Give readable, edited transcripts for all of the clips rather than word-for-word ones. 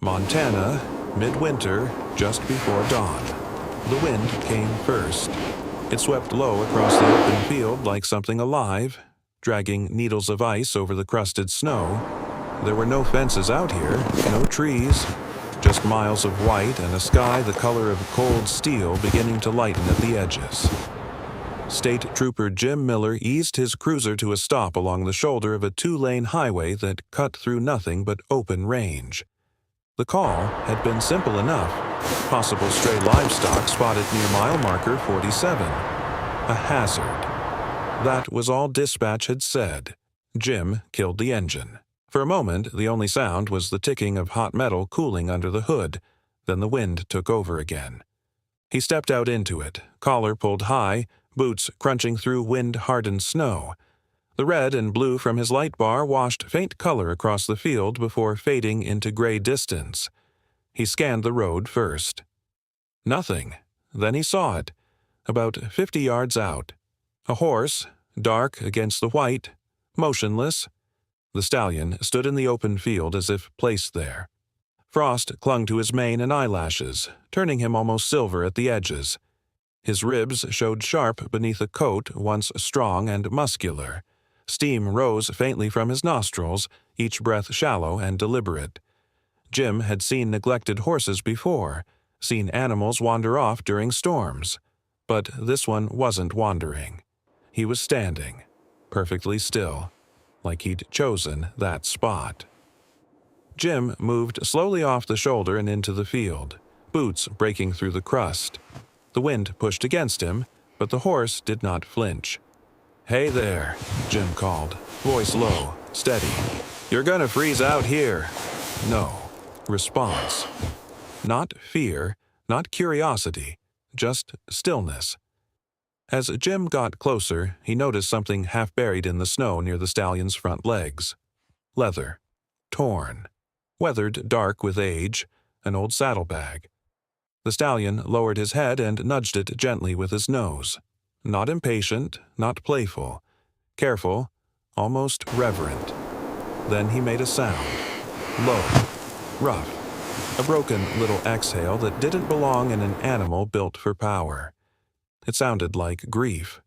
Montana, midwinter, just before dawn. The wind came first. It swept low across the open field like something alive, dragging needles of ice over the crusted snow. There were no fences out here, no trees, just miles of white and a sky the color of cold steel beginning to lighten at the edges. State Trooper Jim Miller eased his cruiser to a stop along the shoulder of a two-lane highway that cut through nothing but open range. The call had been simple enough. Possible stray livestock spotted near mile marker 47. A hazard. That was all dispatch had said. Jim killed the engine. For a moment, the only sound was the ticking of hot metal cooling under the hood. Then the wind took over again. He stepped out into it, collar pulled high, boots crunching through wind-hardened snow. The red and blue from his light bar washed faint color across the field before fading into gray distance. He scanned the road first. Nothing. Then he saw it, about 50 yards out. A horse, dark against the white, motionless. The stallion stood in the open field as if placed there. Frost clung to his mane and eyelashes, turning him almost silver at the edges. His ribs showed sharp beneath a coat once strong and muscular. Steam rose faintly from his nostrils, each breath shallow and deliberate. Jim had seen neglected horses before, seen animals wander off during storms. But this one wasn't wandering. He was standing, perfectly still, like he'd chosen that spot. Jim moved slowly off the shoulder and into the field, boots breaking through the crust. The wind pushed against him, but the horse did not flinch. "Hey there," Jim called, voice low, steady. "You're gonna freeze out here." No. Response. Not fear, not curiosity, just stillness. As Jim got closer, he noticed something half buried in the snow near the stallion's front legs. Leather. Torn. Weathered dark with age, an old saddlebag. The stallion lowered his head and nudged it gently with his nose. Not impatient, not playful. Careful, almost reverent. Then he made a sound. Low. Rough. A broken little exhale that didn't belong in an animal built for power. It sounded like grief.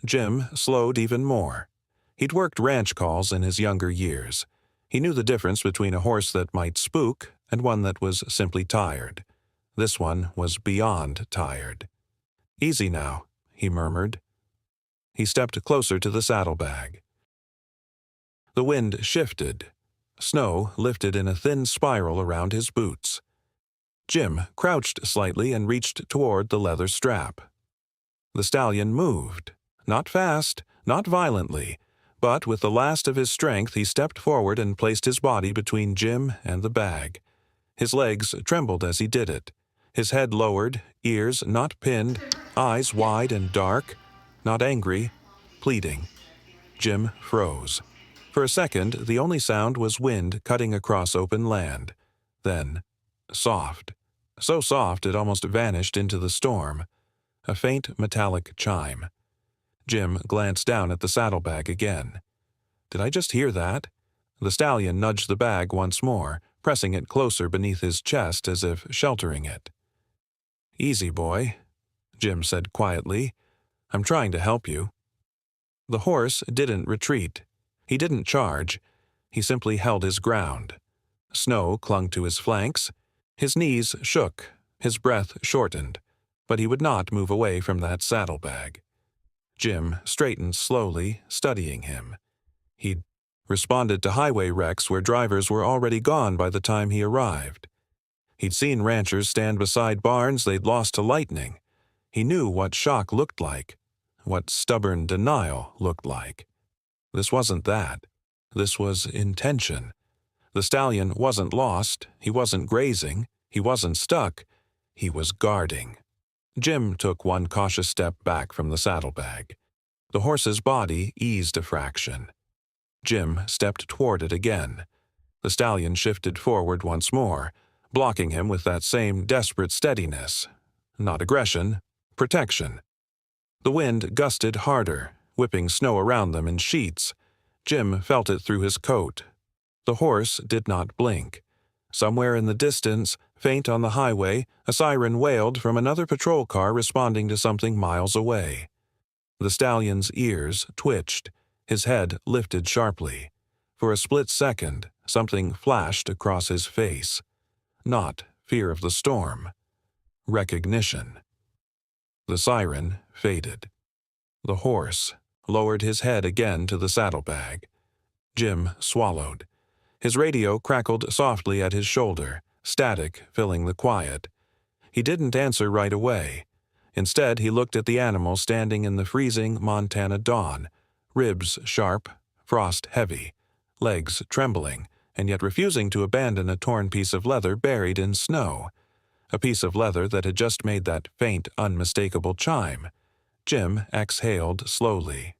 Jim slowed even more. He'd worked ranch calls in his younger years. He knew the difference between a horse that might spook and one that was simply tired. This one was beyond tired. "Easy now," he murmured. He stepped closer to the saddlebag. The wind shifted. Snow lifted in a thin spiral around his boots. Jim crouched slightly and reached toward the leather strap. The stallion moved. Not fast, not violently, but with the last of his strength he stepped forward and placed his body between Jim and the bag. His legs trembled as he did it. His head lowered, ears not pinned, eyes wide and dark, not angry, pleading. Jim froze. For a second, the only sound was wind cutting across open land. Then, soft. So soft it almost vanished into the storm. A faint metallic chime. Jim glanced down at the saddlebag again. Did I just hear that? The stallion nudged the bag once more, pressing it closer beneath his chest as if sheltering it. "Easy, boy," Jim said quietly. "I'm trying to help you." The horse didn't retreat. He didn't charge. He simply held his ground. Snow clung to his flanks. His knees shook. His breath shortened. But he would not move away from that saddlebag. Jim straightened slowly, studying him. He'd responded to highway wrecks where drivers were already gone by the time he arrived. He'd seen ranchers stand beside barns they'd lost to lightning. He knew what shock looked like, what stubborn denial looked like. This wasn't that. This was intention. The stallion wasn't lost, he wasn't grazing, he wasn't stuck, he was guarding. Jim took one cautious step back from the saddlebag. The horse's body eased a fraction. Jim stepped toward it again. The stallion shifted forward once more, blocking him with that same desperate steadiness. Not aggression, protection. The wind gusted harder, whipping snow around them in sheets. Jim felt it through his coat. The horse did not blink. Somewhere in the distance, faint on the highway, a siren wailed from another patrol car responding to something miles away. The stallion's ears twitched, his head lifted sharply. For a split second, something flashed across his face. Not fear of the storm. Recognition. The siren faded. The horse lowered his head again to the saddlebag. Jim swallowed. His radio crackled softly at his shoulder, static filling the quiet. He didn't answer right away. Instead, he looked at the animal standing in the freezing Montana dawn, ribs sharp, frost heavy, legs trembling, and yet refusing to abandon a torn piece of leather buried in snow. A piece of leather that had just made that faint, unmistakable chime. Jim exhaled slowly.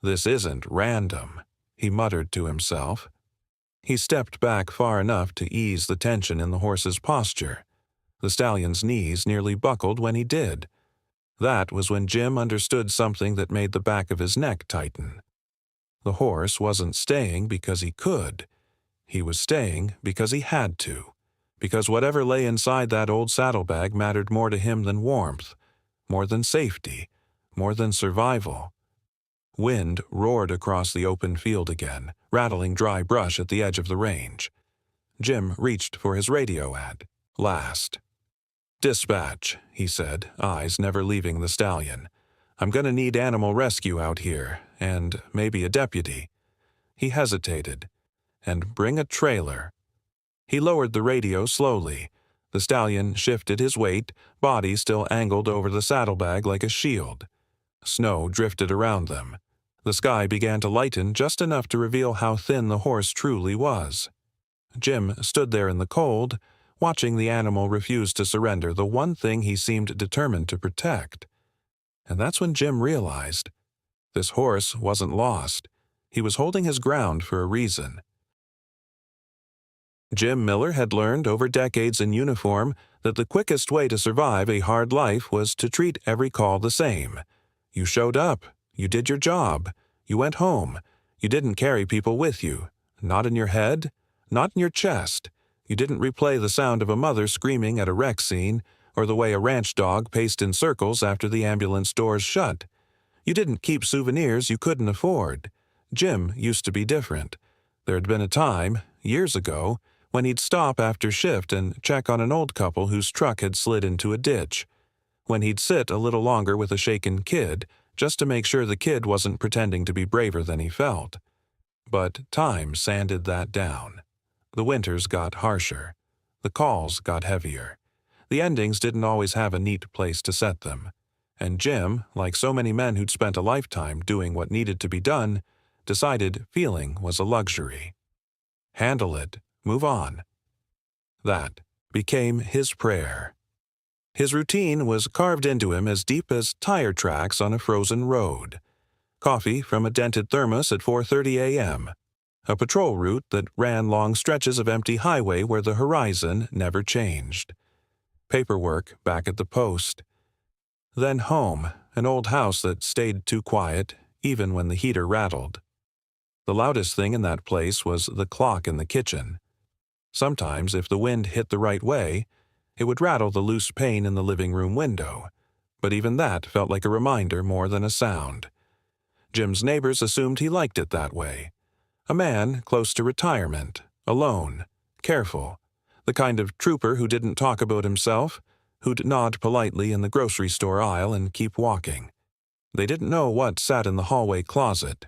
"This isn't random," he muttered to himself. He stepped back far enough to ease the tension in the horse's posture. The stallion's knees nearly buckled when he did. That was when Jim understood something that made the back of his neck tighten. The horse wasn't staying because he could. He was staying because he had to. Because whatever lay inside that old saddlebag mattered more to him than warmth, more than safety, more than survival. Wind roared across the open field again, rattling dry brush at the edge of the range. Jim reached for his radio ad. Last. "Dispatch," he said, eyes never leaving the stallion. "I'm gonna need animal rescue out here, and maybe a deputy." He hesitated. "And bring a trailer." He lowered the radio slowly. The stallion shifted his weight, body still angled over the saddlebag like a shield. Snow drifted around them. The sky began to lighten just enough to reveal how thin the horse truly was. Jim stood there in the cold, watching the animal refuse to surrender the one thing he seemed determined to protect. And that's when Jim realized this horse wasn't lost. He was holding his ground for a reason. Jim Miller had learned over decades in uniform that the quickest way to survive a hard life was to treat every call the same. You showed up. You did your job. You went home. You didn't carry people with you. Not in your head. Not in your chest. You didn't replay the sound of a mother screaming at a wreck scene, or the way a ranch dog paced in circles after the ambulance doors shut. You didn't keep souvenirs you couldn't afford. Jim used to be different. There had been a time, years ago, when he'd stop after shift and check on an old couple whose truck had slid into a ditch. When he'd sit a little longer with a shaken kid, just to make sure the kid wasn't pretending to be braver than he felt. But time sanded that down. The winters got harsher. The calls got heavier. The endings didn't always have a neat place to set them. And Jim, like so many men who'd spent a lifetime doing what needed to be done, decided feeling was a luxury. Handle it. Move on. That became his prayer. His routine was carved into him as deep as tire tracks on a frozen road. Coffee from a dented thermos at 4:30 a.m. A patrol route that ran long stretches of empty highway where the horizon never changed. Paperwork back at the post. Then home, an old house that stayed too quiet, even when the heater rattled. The loudest thing in that place was the clock in the kitchen. Sometimes, if the wind hit the right way, it would rattle the loose pane in the living room window, but even that felt like a reminder more than a sound. Jim's neighbors assumed he liked it that way. A man close to retirement, alone, careful, the kind of trooper who didn't talk about himself, who'd nod politely in the grocery store aisle and keep walking. They didn't know what sat in the hallway closet.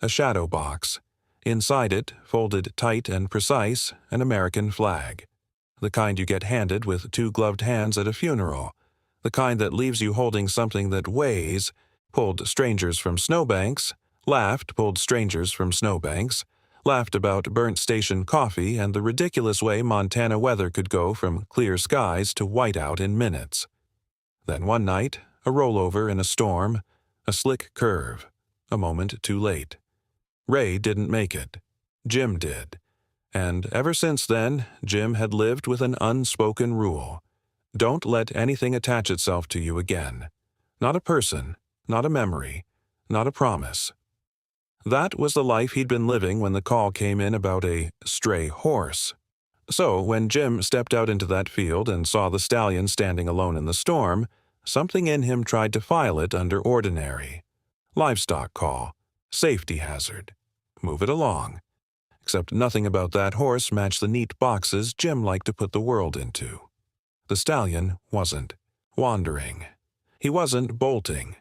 A shadow box. Inside it, folded tight and precise, an American flag. The kind you get handed with two gloved hands at a funeral. The kind that leaves you holding something that weighs, pulled strangers from snowbanks, laughed, pulled strangers from snowbanks, laughed about burnt station coffee and the ridiculous way Montana weather could go from clear skies to whiteout in minutes. Then one night, a rollover in a storm, a slick curve, a moment too late. Ray didn't make it. Jim did. And ever since then, Jim had lived with an unspoken rule. Don't let anything attach itself to you again. Not a person, not a memory, not a promise. That was the life he'd been living when the call came in about a stray horse. So, when Jim stepped out into that field and saw the stallion standing alone in the storm, something in him tried to file it under ordinary. Livestock call. Safety hazard. Move it along. Except nothing about that horse matched the neat boxes Jim liked to put the world into. The stallion wasn't wandering. He wasn't bolting.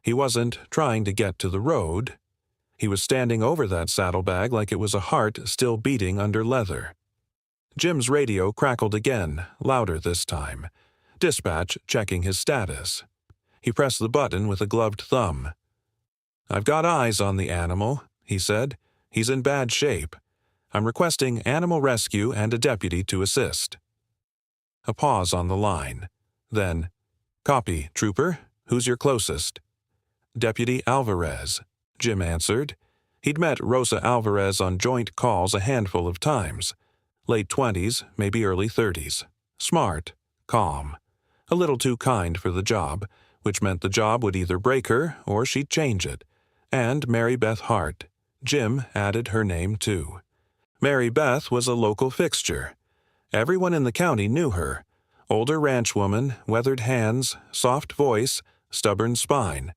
He wasn't trying to get to the road. He was standing over that saddlebag like it was a heart still beating under leather. Jim's radio crackled again, louder this time. Dispatch checking his status. He pressed the button with a gloved thumb. "I've got eyes on the animal," he said. "He's in bad shape. I'm requesting animal rescue and a deputy to assist." A pause on the line. Then, "Copy, trooper. Who's your closest?" "Deputy Alvarez," Jim answered. He'd met Rosa Alvarez on joint calls a handful of times. Late 20s, maybe early 30s. Smart, calm. A little too kind for the job, which meant the job would either break her or she'd change it. And Mary Beth Hart. Jim added her name too. Mary Beth was a local fixture. Everyone in the county knew her. Older ranchwoman, weathered hands, soft voice, stubborn spine.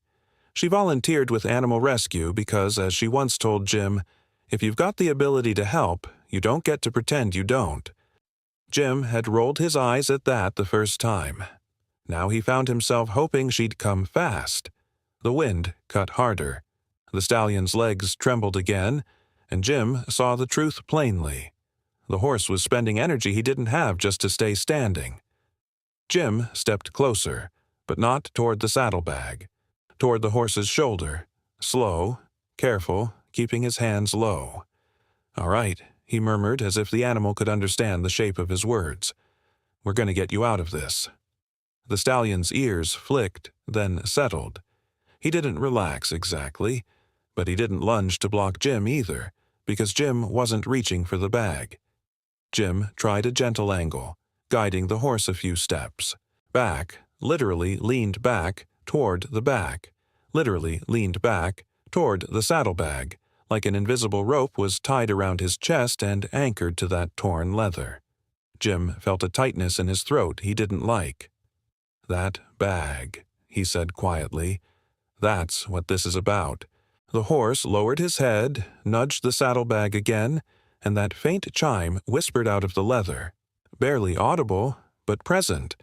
She volunteered with Animal Rescue because, as she once told Jim, if you've got the ability to help, you don't get to pretend you don't. Jim had rolled his eyes at that the first time. Now he found himself hoping she'd come fast. The wind cut harder. The stallion's legs trembled again, and Jim saw the truth plainly. The horse was spending energy he didn't have just to stay standing. Jim stepped closer, but not toward the saddlebag. Toward the horse's shoulder. Slow, careful, keeping his hands low. "All right," he murmured as if the animal could understand the shape of his words. "We're going to get you out of this." The stallion's ears flicked, then settled. He didn't relax exactly, but he didn't lunge to block Jim either, because Jim wasn't reaching for the bag. Jim tried a gentle angle, guiding the horse a few steps. Back, literally leaned back, toward the back, literally leaned back, toward the saddlebag, like an invisible rope was tied around his chest and anchored to that torn leather. Jim felt a tightness in his throat he didn't like. "That bag," he said quietly. "That's what this is about." The horse lowered his head, nudged the saddlebag again, and that faint chime whispered out of the leather. Barely audible, but present.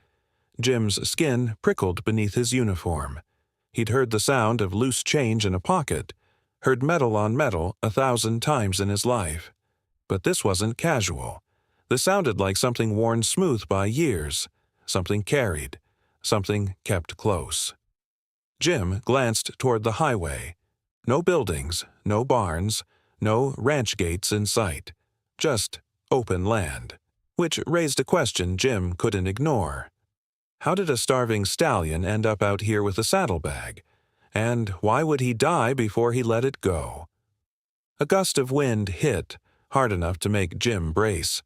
Jim's skin prickled beneath his uniform. He'd heard the sound of loose change in a pocket, heard metal on metal 1,000 times in his life. But this wasn't casual. This sounded like something worn smooth by years, something carried, something kept close. Jim glanced toward the highway. No buildings, no barns, no ranch gates in sight. Just open land, which raised a question Jim couldn't ignore. How did a starving stallion end up out here with a saddlebag? And why would he die before he let it go? A gust of wind hit, hard enough to make Jim brace.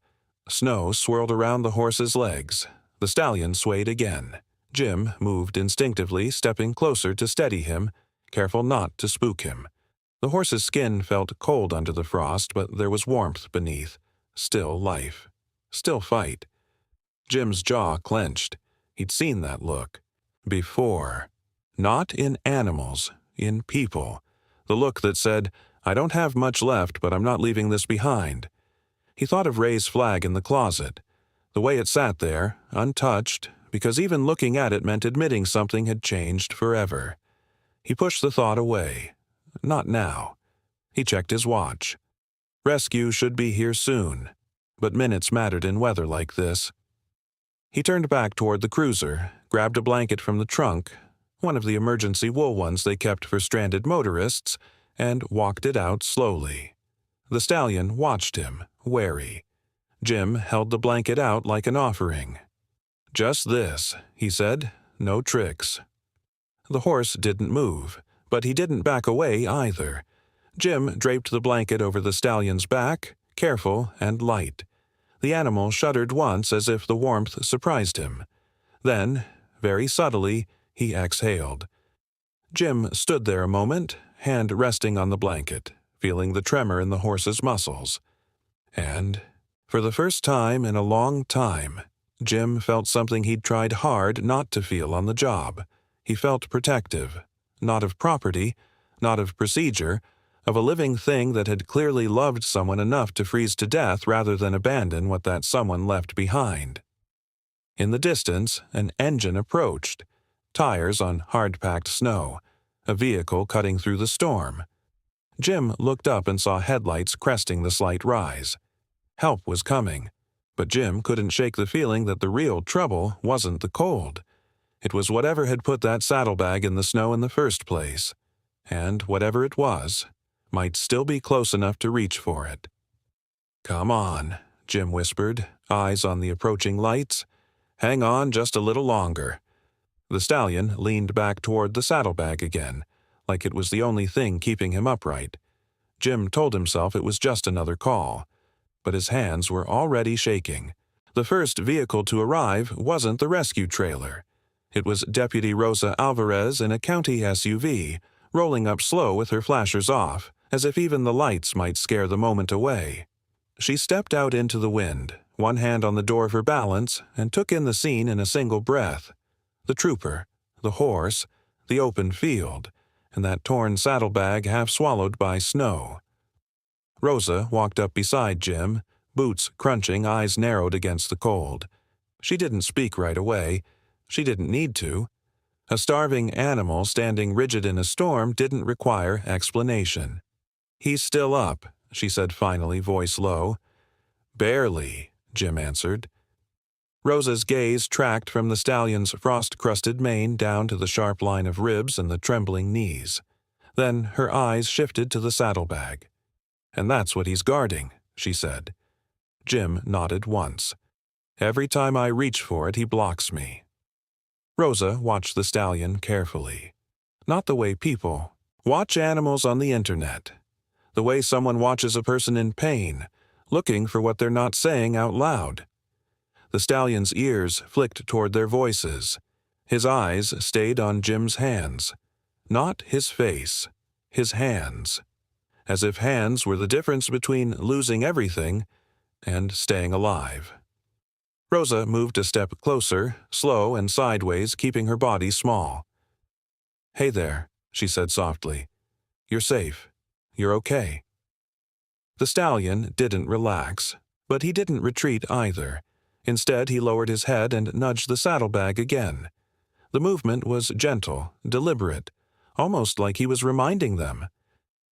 Snow swirled around the horse's legs. The stallion swayed again. Jim moved instinctively, stepping closer to steady him, careful not to spook him. The horse's skin felt cold under the frost, but there was warmth beneath. Still life. Still fight. Jim's jaw clenched. He'd seen that look. Before. Not in animals, in people. The look that said, "I don't have much left, but I'm not leaving this behind." He thought of Ray's flag in the closet. The way it sat there, untouched, because even looking at it meant admitting something had changed forever. He pushed the thought away. Not now. He checked his watch. Rescue should be here soon, but minutes mattered in weather like this. He turned back toward the cruiser, grabbed a blanket from the trunk, one of the emergency wool ones they kept for stranded motorists, and walked it out slowly. The stallion watched him, wary. Jim held the blanket out like an offering. "Just this," he said. "No tricks." The horse didn't move, but he didn't back away either. Jim draped the blanket over the stallion's back, careful and light. The animal shuddered once as if the warmth surprised him. Then, very subtly, he exhaled. Jim stood there a moment, hand resting on the blanket, feeling the tremor in the horse's muscles. And For the first time in a long time, Jim felt something he'd tried hard not to feel on the job. He felt protective, not of property, not of procedure, of a living thing that had clearly loved someone enough to freeze to death rather than abandon what that someone left behind. In the distance, an engine approached, tires on hard-packed snow, a vehicle cutting through the storm. Jim looked up and saw headlights cresting the slight rise. Help was coming, but Jim couldn't shake the feeling that the real trouble wasn't the cold. It was whatever had put that saddlebag in the snow in the first place, and whatever it was, might still be close enough to reach for it. "Come on," Jim whispered, eyes on the approaching lights. "Hang on just a little longer." The stallion leaned back toward the saddlebag again, like it was the only thing keeping him upright. Jim told himself it was just another call, but his hands were already shaking. The first vehicle to arrive wasn't the rescue trailer. It was Deputy Rosa Alvarez in a county SUV, rolling up slow with her flashers off, as if even the lights might scare the moment away. She stepped out into the wind, one hand on the door for balance, and took in the scene in a single breath. The trooper, the horse, the open field, and that torn saddlebag half swallowed by snow. Rosa walked up beside Jim, boots crunching, eyes narrowed against the cold. She didn't speak right away. She didn't need to. A starving animal standing rigid in a storm didn't require explanation. "He's still up," she said finally, voice low. "Barely," Jim answered. Rosa's gaze tracked from the stallion's frost-crusted mane down to the sharp line of ribs and the trembling knees. Then her eyes shifted to the saddlebag. "And that's what he's guarding," she said. Jim nodded once. "Every time I reach for it, he blocks me." Rosa watched the stallion carefully. Not the way people watch animals on the internet. The way someone watches a person in pain, looking for what they're not saying out loud. The stallion's ears flicked toward their voices. His eyes stayed on Jim's hands. Not his face, his hands. As if hands were the difference between losing everything and staying alive. Rosa moved a step closer, slow and sideways, keeping her body small. "Hey there," she said softly. "You're safe. You're okay." The stallion didn't relax, but he didn't retreat either. Instead, he lowered his head and nudged the saddlebag again. The movement was gentle, deliberate, almost like he was reminding them.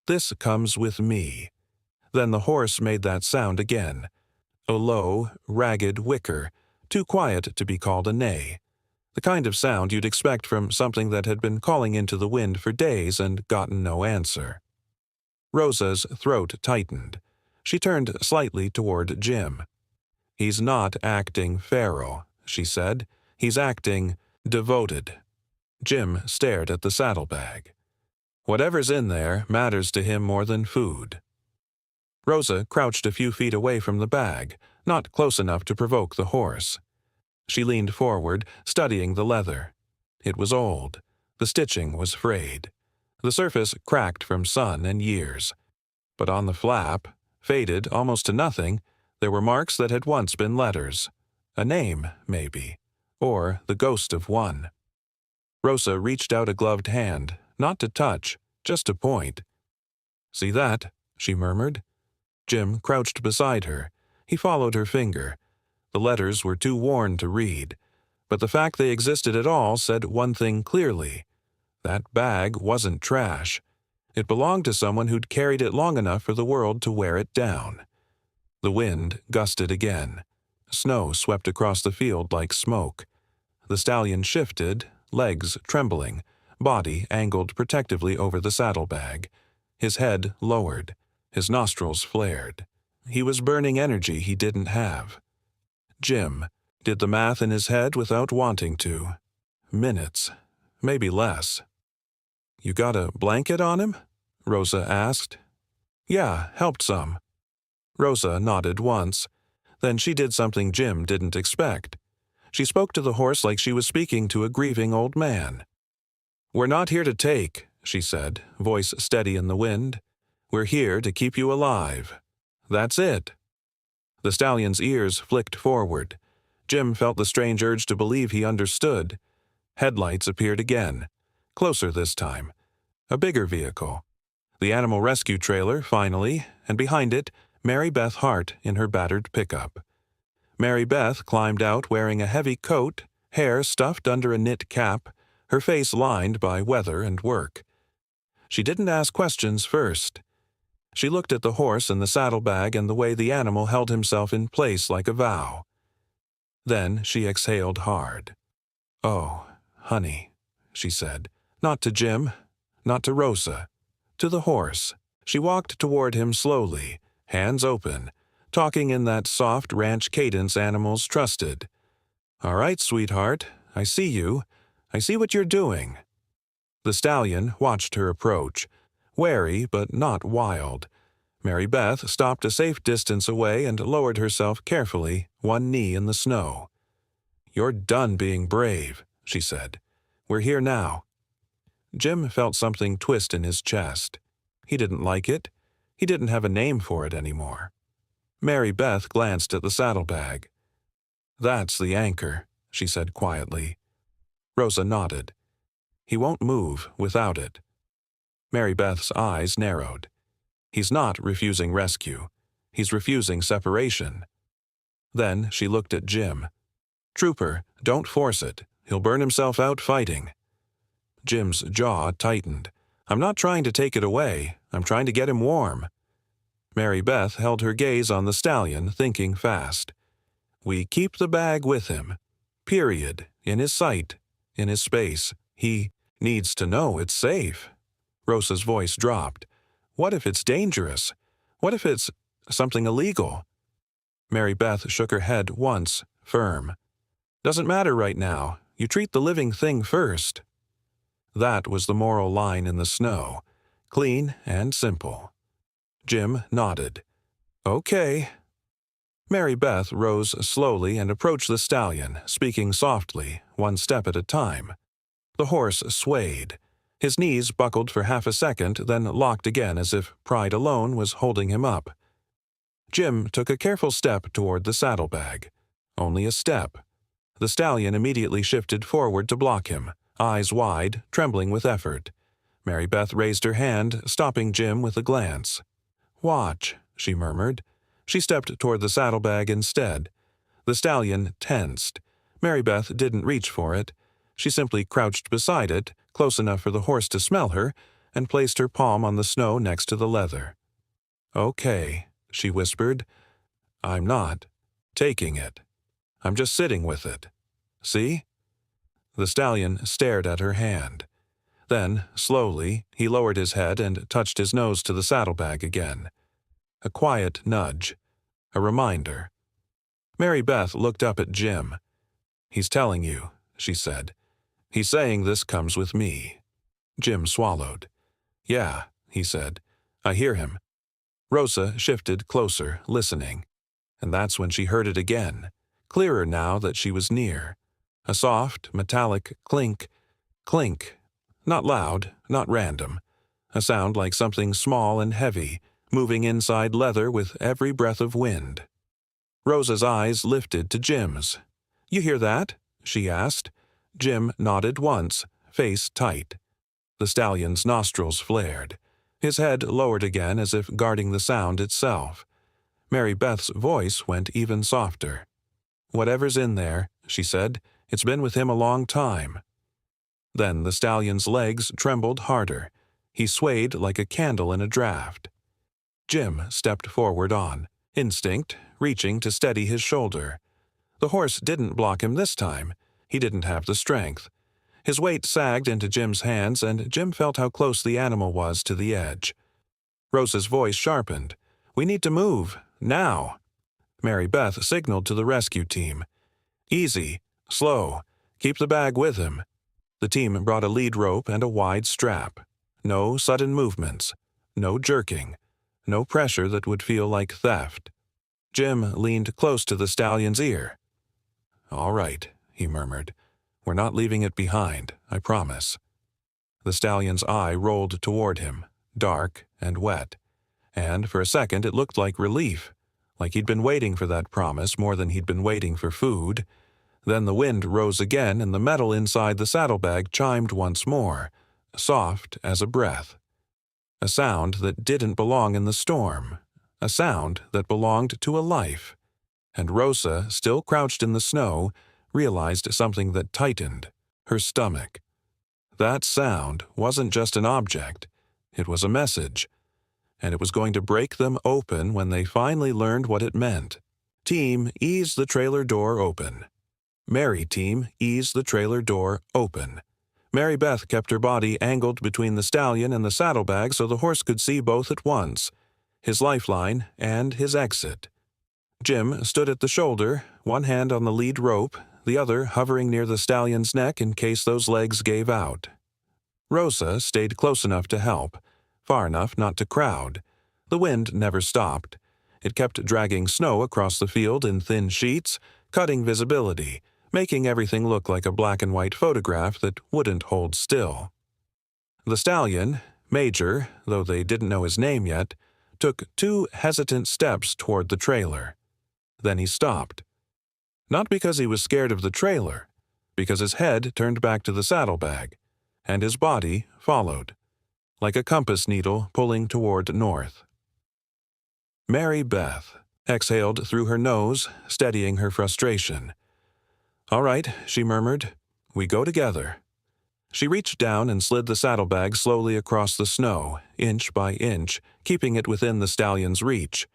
"This comes with me." Then the horse made that sound again. A low, ragged whicker, too quiet to be called a neigh. The kind of sound you'd expect from something that had been calling into the wind for days and gotten no answer. Rosa's throat tightened. She turned slightly toward Jim. "He's not acting feral," she said. "He's acting devoted." Jim stared at the saddlebag. Whatever's in there matters to him more than food. Rosa crouched a few feet away from the bag, not close enough to provoke the horse. She leaned forward, studying the leather. It was old. The stitching was frayed. The surface cracked from sun and years. But on the flap, faded almost to nothing, there were marks that had once been letters. A name, maybe. Or the ghost of one. Rosa reached out a gloved hand, not to touch, just to point. "See that?" she murmured. Jim crouched beside her. He followed her finger. The letters were too worn to read, but the fact they existed at all said one thing clearly. That bag wasn't trash. It belonged to someone who'd carried it long enough for the world to wear it down. The wind gusted again. Snow swept across the field like smoke. The stallion shifted, legs trembling, body angled protectively over the saddlebag. His head lowered. His nostrils flared. He was burning energy he didn't have. Jim did the math in his head without wanting to. Minutes, maybe less. "You got a blanket on him?" Rosa asked. "Yeah, helped some." Rosa nodded once. Then she did something Jim didn't expect. She spoke to the horse like she was speaking to a grieving old man. "We're not here to take," she said, voice steady in the wind. "We're here to keep you alive. That's it." The stallion's ears flicked forward. Jim felt the strange urge to believe he understood. Headlights appeared again, closer this time. A bigger vehicle. The animal rescue trailer, finally, and behind it, Mary Beth Hart in her battered pickup. Mary Beth climbed out wearing a heavy coat, hair stuffed under a knit cap, her face lined by weather and work. She didn't ask questions first. She looked at the horse and the saddlebag and the way the animal held himself in place like a vow. Then she exhaled hard. "Oh, honey," she said, not to Jim, not to Rosa, to the horse. She walked toward him slowly, hands open, talking in that soft ranch cadence animals trusted. "All right, sweetheart, I see you. I see what you're doing." The stallion watched her approach, wary but not wild. Mary Beth stopped a safe distance away and lowered herself carefully, one knee in the snow. "You're done being brave," she said. "We're here now." Jim felt something twist in his chest. He didn't like it. He didn't have a name for it anymore. Mary Beth glanced at the saddlebag. "That's the anchor," she said quietly. Rosa nodded. "He won't move without it." Mary Beth's eyes narrowed. "He's not refusing rescue. He's refusing separation." Then she looked at Jim. "Trooper, don't force it. He'll burn himself out fighting." Jim's jaw tightened. "I'm not trying to take it away. I'm trying to get him warm." Mary Beth held her gaze on the stallion, thinking fast. "We keep the bag with him. Period. In his sight. In his space. He needs to know it's safe." Rosa's voice dropped. "What if it's dangerous? What if it's something illegal?" Mary Beth shook her head once, firm. "Doesn't matter right now. You treat the living thing first." That was the moral line in the snow. Clean and simple. Jim nodded. "Okay." Mary Beth rose slowly and approached the stallion, speaking softly, one step at a time. The horse swayed. His knees buckled for half a second, then locked again as if pride alone was holding him up. Jim took a careful step toward the saddlebag. Only a step. The stallion immediately shifted forward to block him, eyes wide, trembling with effort. Mary Beth raised her hand, stopping Jim with a glance. "Watch," she murmured. She stepped toward the saddlebag instead. The stallion tensed. Mary Beth didn't reach for it. She simply crouched beside it, close enough for the horse to smell her, and placed her palm on the snow next to the leather. "Okay," she whispered. "I'm not taking it. I'm just sitting with it. See?" The stallion stared at her hand. Then, slowly, he lowered his head and touched his nose to the saddlebag again. A quiet nudge. A reminder. Mary Beth looked up at Jim. "He's telling you," she said. "He's saying this comes with me." Jim swallowed. "Yeah," he said. "I hear him." Rosa shifted closer, listening. And that's when she heard it again, clearer now that she was near. A soft, metallic clink, clink. Not loud, not random. A sound like something small and heavy, moving inside leather with every breath of wind. Rosa's eyes lifted to Jim's. "You hear that?" she asked. Jim nodded once, face tight. The stallion's nostrils flared. His head lowered again as if guarding the sound itself. Mary Beth's voice went even softer. "Whatever's in there," she said, "it's been with him a long time." Then the stallion's legs trembled harder. He swayed like a candle in a draft. Jim stepped forward on instinct, reaching to steady his shoulder. The horse didn't block him this time. He didn't have the strength. His weight sagged into Jim's hands, and Jim felt how close the animal was to the edge. Rosa's voice sharpened. "We need to move. Now." Mary Beth signaled to the rescue team. "Easy. Slow. Keep the bag with him." The team brought a lead rope and a wide strap. No sudden movements. No jerking. No pressure that would feel like theft. Jim leaned close to the stallion's ear. "All right," he murmured. "We're not leaving it behind, I promise." The stallion's eye rolled toward him, dark and wet. And for a second it looked like relief, like he'd been waiting for that promise more than he'd been waiting for food. Then the wind rose again and the metal inside the saddlebag chimed once more, soft as a breath. A sound that didn't belong in the storm, a sound that belonged to a life. And Rosa, still crouched in the snow, realized something that tightened her stomach. That sound wasn't just an object, it was a message, and it was going to break them open when they finally learned what it meant. Team, ease the trailer door open. Mary, team, ease the trailer door open. Mary Beth kept her body angled between the stallion and the saddlebag so the horse could see both at once, his lifeline and his exit. Jim stood at the shoulder, one hand on the lead rope, the other hovering near the stallion's neck in case those legs gave out. Rosa stayed close enough to help, far enough not to crowd. The wind never stopped. It kept dragging snow across the field in thin sheets, cutting visibility, making everything look like a black-and-white photograph that wouldn't hold still. The stallion, Major, though they didn't know his name yet, took 2 hesitant steps toward the trailer. Then he stopped. Not because he was scared of the trailer, because his head turned back to the saddlebag, and his body followed, like a compass needle pulling toward north. Mary Beth exhaled through her nose, steadying her frustration. "All right," she murmured. "We go together." She reached down and slid the saddlebag slowly across the snow, inch by inch, keeping it within the stallion's reach.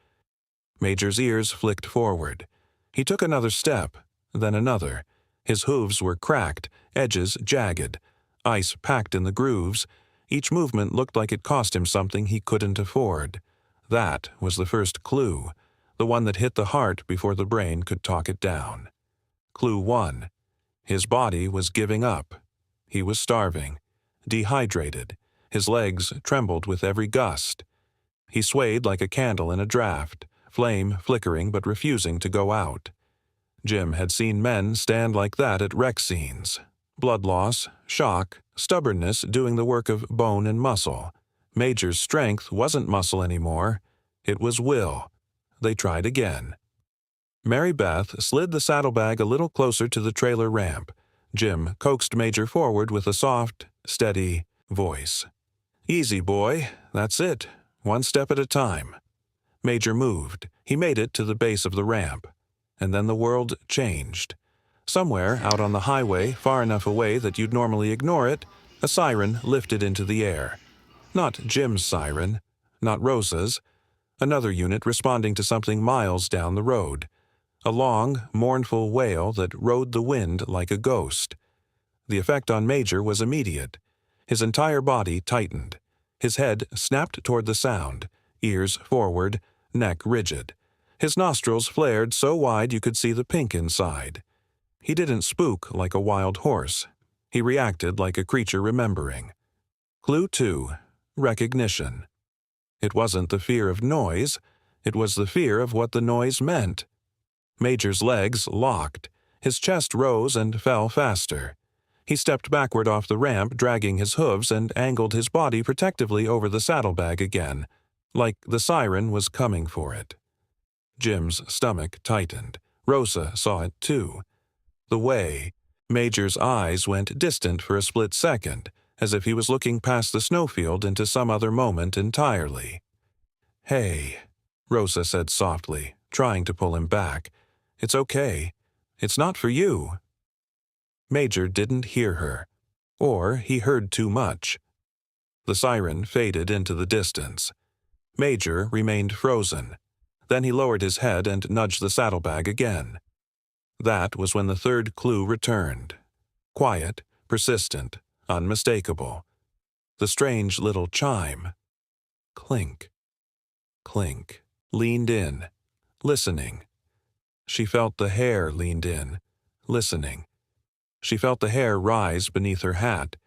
Major's ears flicked forward. He took another step, then another. His hooves were cracked, edges jagged, ice packed in the grooves. Each movement looked like it cost him something he couldn't afford. That was the first clue, the one that hit the heart before the brain could talk it down. Clue 1. His body was giving up. He was starving, dehydrated. His legs trembled with every gust. He swayed like a candle in a draft, flame flickering but refusing to go out. Jim had seen men stand like that at wreck scenes. Blood loss, shock, stubbornness doing the work of bone and muscle. Major's strength wasn't muscle anymore. It was will. They tried again. Mary Beth slid the saddlebag a little closer to the trailer ramp. Jim coaxed Major forward with a soft, steady voice. "Easy, boy. That's it. One step at a time." Major moved. He made it to the base of the ramp. And then the world changed. Somewhere out on the highway, far enough away that you'd normally ignore it, a siren lifted into the air. Not Jim's siren, not Rosa's. Another unit responding to something miles down the road. A long, mournful wail that rode the wind like a ghost. The effect on Major was immediate. His entire body tightened. His head snapped toward the sound, ears forward, neck rigid. His nostrils flared so wide you could see the pink inside. He didn't spook like a wild horse. He reacted like a creature remembering. Clue 2. Recognition. It wasn't the fear of noise. It was the fear of what the noise meant. Major's legs locked. His chest rose and fell faster. He stepped backward off the ramp, dragging his hooves, and angled his body protectively over the saddlebag again, like the siren was coming for it. Jim's stomach tightened. Rosa saw it too. The way. Major's eyes went distant for a split second, as if he was looking past the snowfield into some other moment entirely. "Hey," Rosa said softly, trying to pull him back. "It's okay. It's not for you." Major didn't hear her. Or he heard too much. The siren faded into the distance. Major remained frozen. Then he lowered his head and nudged the saddlebag again. That was when the third clue returned. Quiet, persistent, unmistakable. The strange little chime. Clink. Clink. Leaned in, listening. She felt the hair leaned in, listening. She felt the hair rise beneath her hat.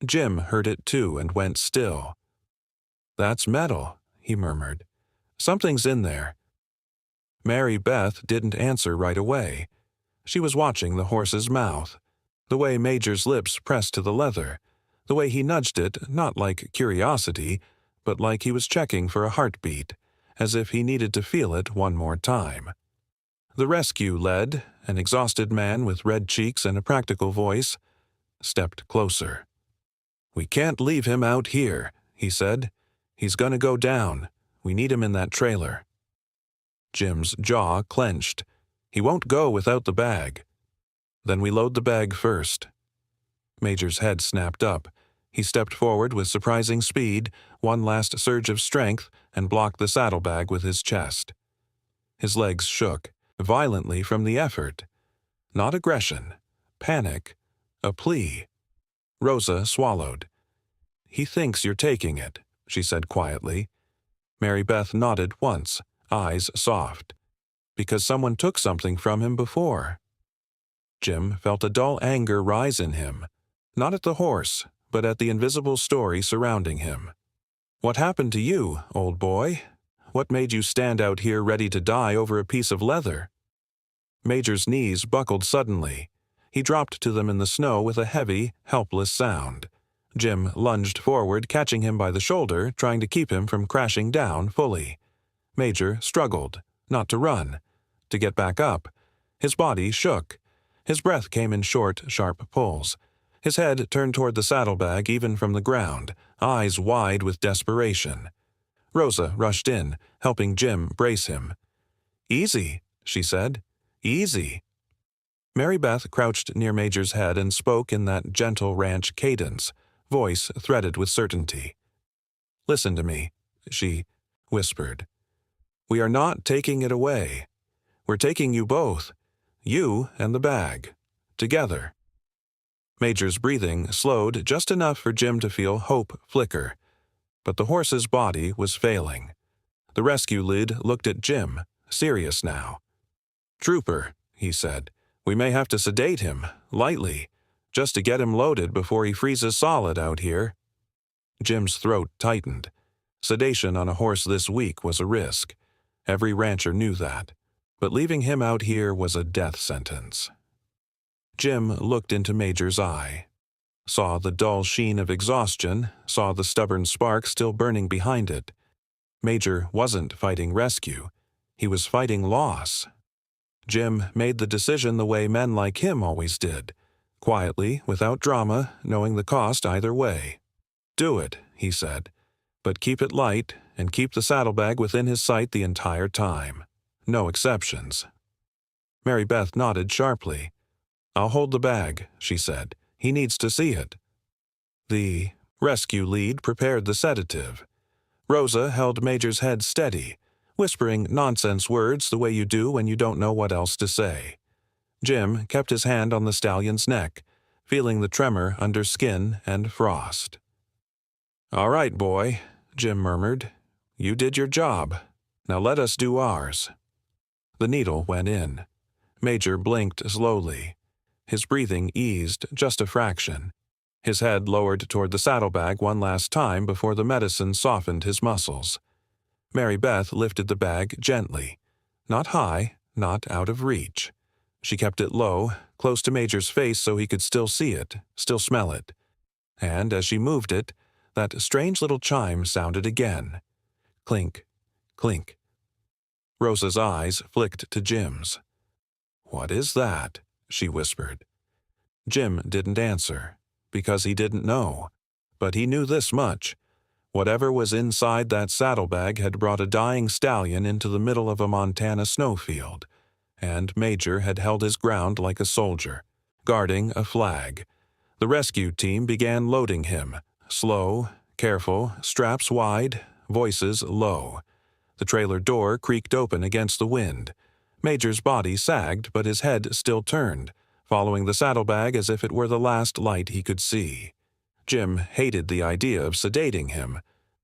Jim heard it too and went still. "That's metal," he murmured. "Something's in there." Mary Beth didn't answer right away. She was watching the horse's mouth, the way Major's lips pressed to the leather, the way he nudged it not like curiosity, but like he was checking for a heartbeat, as if he needed to feel it one more time. The rescue lead, an exhausted man with red cheeks and a practical voice, stepped closer. "We can't leave him out here," he said. "He's gonna go down. We need him in that trailer." Jim's jaw clenched. "He won't go without the bag." "Then we load the bag first." Major's head snapped up. He stepped forward with surprising speed, one last surge of strength, and blocked the saddlebag with his chest. His legs shook, violently from the effort. Not aggression, panic, a plea. Rosa swallowed. "He thinks you're taking it," she said quietly. Mary Beth nodded once, eyes soft. "Because someone took something from him before." Jim felt a dull anger rise in him, not at the horse, but at the invisible story surrounding him. "What happened to you, old boy? What made you stand out here ready to die over a piece of leather?" Major's knees buckled suddenly. He dropped to them in the snow with a heavy, helpless sound. Jim lunged forward, catching him by the shoulder, trying to keep him from crashing down fully. Major struggled, not to run, to get back up. His body shook. His breath came in short, sharp pulls. His head turned toward the saddlebag even from the ground, eyes wide with desperation. Rosa rushed in, helping Jim brace him. "Easy," she said. "Easy." Mary Beth crouched near Major's head and spoke in that gentle ranch cadence, voice threaded with certainty. "Listen to me," she whispered. "We are not taking it away. We're taking you both, you and the bag, together." Major's breathing slowed just enough for Jim to feel hope flicker, but the horse's body was failing. The rescue lead looked at Jim, serious now. "Trooper," he said, "we may have to sedate him, lightly, just to get him loaded before he freezes solid out here." Jim's throat tightened. Sedation on a horse this weak was a risk. Every rancher knew that. But leaving him out here was a death sentence. Jim looked into Major's eye, saw the dull sheen of exhaustion, saw the stubborn spark still burning behind it. Major wasn't fighting rescue. He was fighting loss. Jim made the decision the way men like him always did, quietly, without drama, knowing the cost either way. "Do it," he said, "but keep it light and keep the saddlebag within his sight the entire time. No exceptions." Mary Beth nodded sharply. "I'll hold the bag," she said. "He needs to see it." The rescue lead prepared the sedative. Rosa held Major's head steady, whispering nonsense words the way you do when you don't know what else to say. Jim kept his hand on the stallion's neck, feeling the tremor under skin and frost. "All right, boy," Jim murmured. "You did your job. Now let us do ours." The needle went in. Major blinked slowly. His breathing eased just a fraction. His head lowered toward the saddlebag one last time before the medicine softened his muscles. Mary Beth lifted the bag gently. Not high, not out of reach. She kept it low, close to Major's face so he could still see it, still smell it. And as she moved it, that strange little chime sounded again. Clink, clink. Rosa's eyes flicked to Jim's. "What is that?" she whispered. Jim didn't answer, because he didn't know. But he knew this much. Whatever was inside that saddlebag had brought a dying stallion into the middle of a Montana snowfield, and Major had held his ground like a soldier, guarding a flag. The rescue team began loading him, slow, careful, straps wide, voices low. The trailer door creaked open against the wind. Major's body sagged, but his head still turned, following the saddlebag as if it were the last light he could see. Jim hated the idea of sedating him,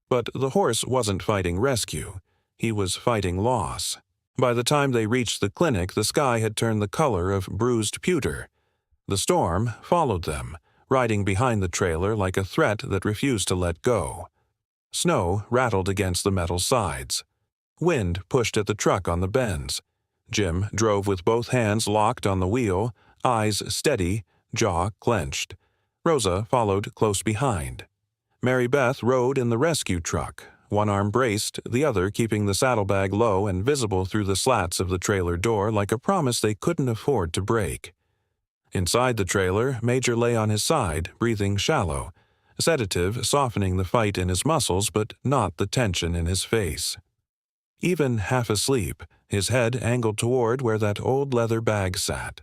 but the horse wasn't fighting rescue. He was fighting loss. By the time they reached the clinic, the sky had turned the color of bruised pewter. The storm followed them, riding behind the trailer like a threat that refused to let go. Snow rattled against the metal sides. Wind pushed at the truck on the bends. Jim drove with both hands locked on the wheel, eyes steady, jaw clenched. Rosa followed close behind. Mary Beth rode in the rescue truck, one arm braced, the other keeping the saddlebag low and visible through the slats of the trailer door like a promise they couldn't afford to break. Inside the trailer, Major lay on his side, breathing shallow, a sedative softening the fight in his muscles but not the tension in his face. Even half asleep, his head angled toward where that old leather bag sat,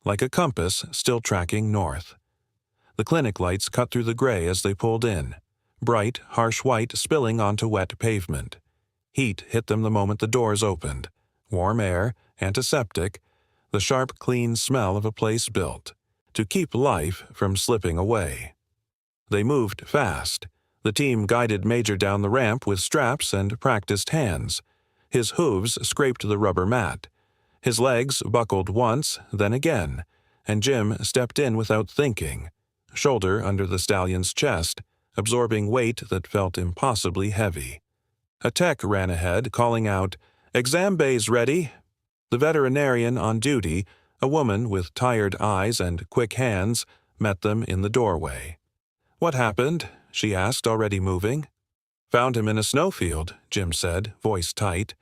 like a compass still tracking north. The clinic lights cut through the gray as they pulled in, bright, harsh white spilling onto wet pavement. Heat hit them the moment the doors opened. Warm air, antiseptic, the sharp, clean smell of a place built to keep life from slipping away. They moved fast. The team guided Major down the ramp with straps and practiced hands. His hooves scraped the rubber mat. His legs buckled once, then again, and Jim stepped in without thinking, shoulder under the stallion's chest, absorbing weight that felt impossibly heavy. A tech ran ahead, calling out, "Exam bays ready." The veterinarian on duty, a woman with tired eyes and quick hands, met them in the doorway. "What happened?" she asked, already moving. "Found him in a snowfield," Jim said, voice tight.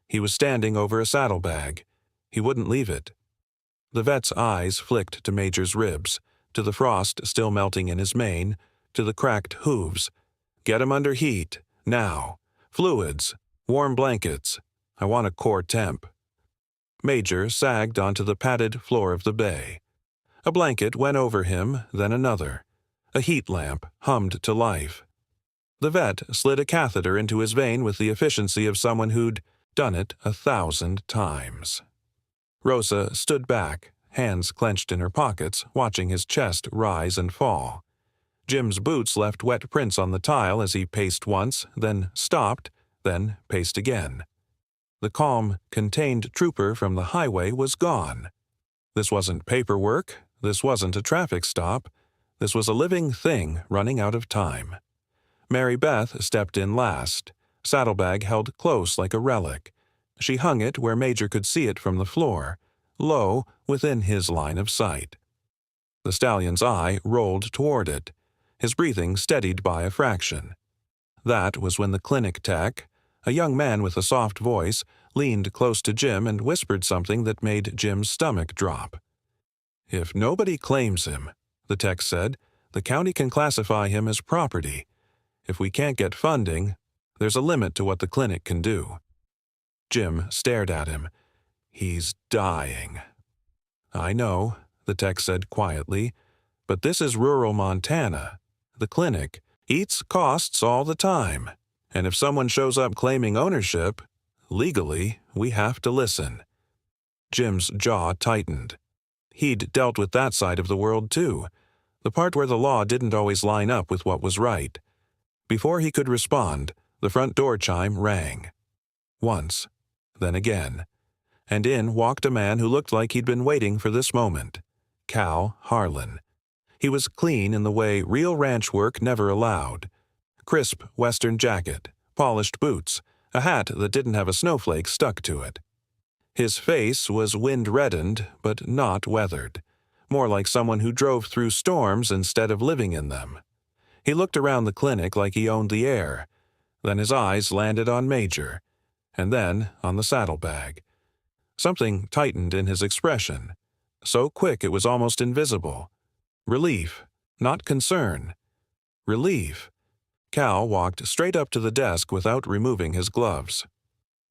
He was standing over a saddlebag. He wouldn't leave it. The vet's eyes flicked to Major's ribs, to the frost still melting in his mane, to the cracked hooves. "Get him under heat, now. Fluids, warm blankets. I want a core temp." Major sagged onto the padded floor of the bay. A blanket went over him, then another. A heat lamp hummed to life. The vet slid a catheter into his vein with the efficiency of someone who'd done it 1,000 times. Rosa stood back, hands clenched in her pockets, watching his chest rise and fall. Jim's boots left wet prints on the tile as he paced once, then stopped, then paced again. The calm, contained trooper from the highway was gone. This wasn't paperwork. This wasn't a traffic stop. This was a living thing running out of time. Mary Beth stepped in last, saddlebag held close like a relic. She hung it where Major could see it from the floor, low within his line of sight. The stallion's eye rolled toward it, his breathing steadied by a fraction. That was when the clinic tech, a young man with a soft voice, leaned close to Jim and whispered something that made Jim's stomach drop. "If nobody claims him," the tech said, "the county can classify him as property. If we can't get funding, there's a limit to what the clinic can do." Jim stared at him. "He's dying." "I know," the tech said quietly, "but this is rural Montana. The clinic eats costs all the time. And if someone shows up claiming ownership, legally, we have to listen." Jim's jaw tightened. He'd dealt with that side of the world too, the part where the law didn't always line up with what was right. Before he could respond, the front door chime rang. Once, then again. And in walked a man who looked like he'd been waiting for this moment. Cal Harlan. He was clean in the way real ranch work never allowed. Crisp western jacket, polished boots, a hat that didn't have a snowflake stuck to it. His face was wind-reddened, but not weathered, more like someone who drove through storms instead of living in them. He looked around the clinic like he owned the air. Then his eyes landed on Major, and then on the saddlebag. Something tightened in his expression, so quick it was almost invisible. Relief, not concern. Relief. Cal walked straight up to the desk without removing his gloves.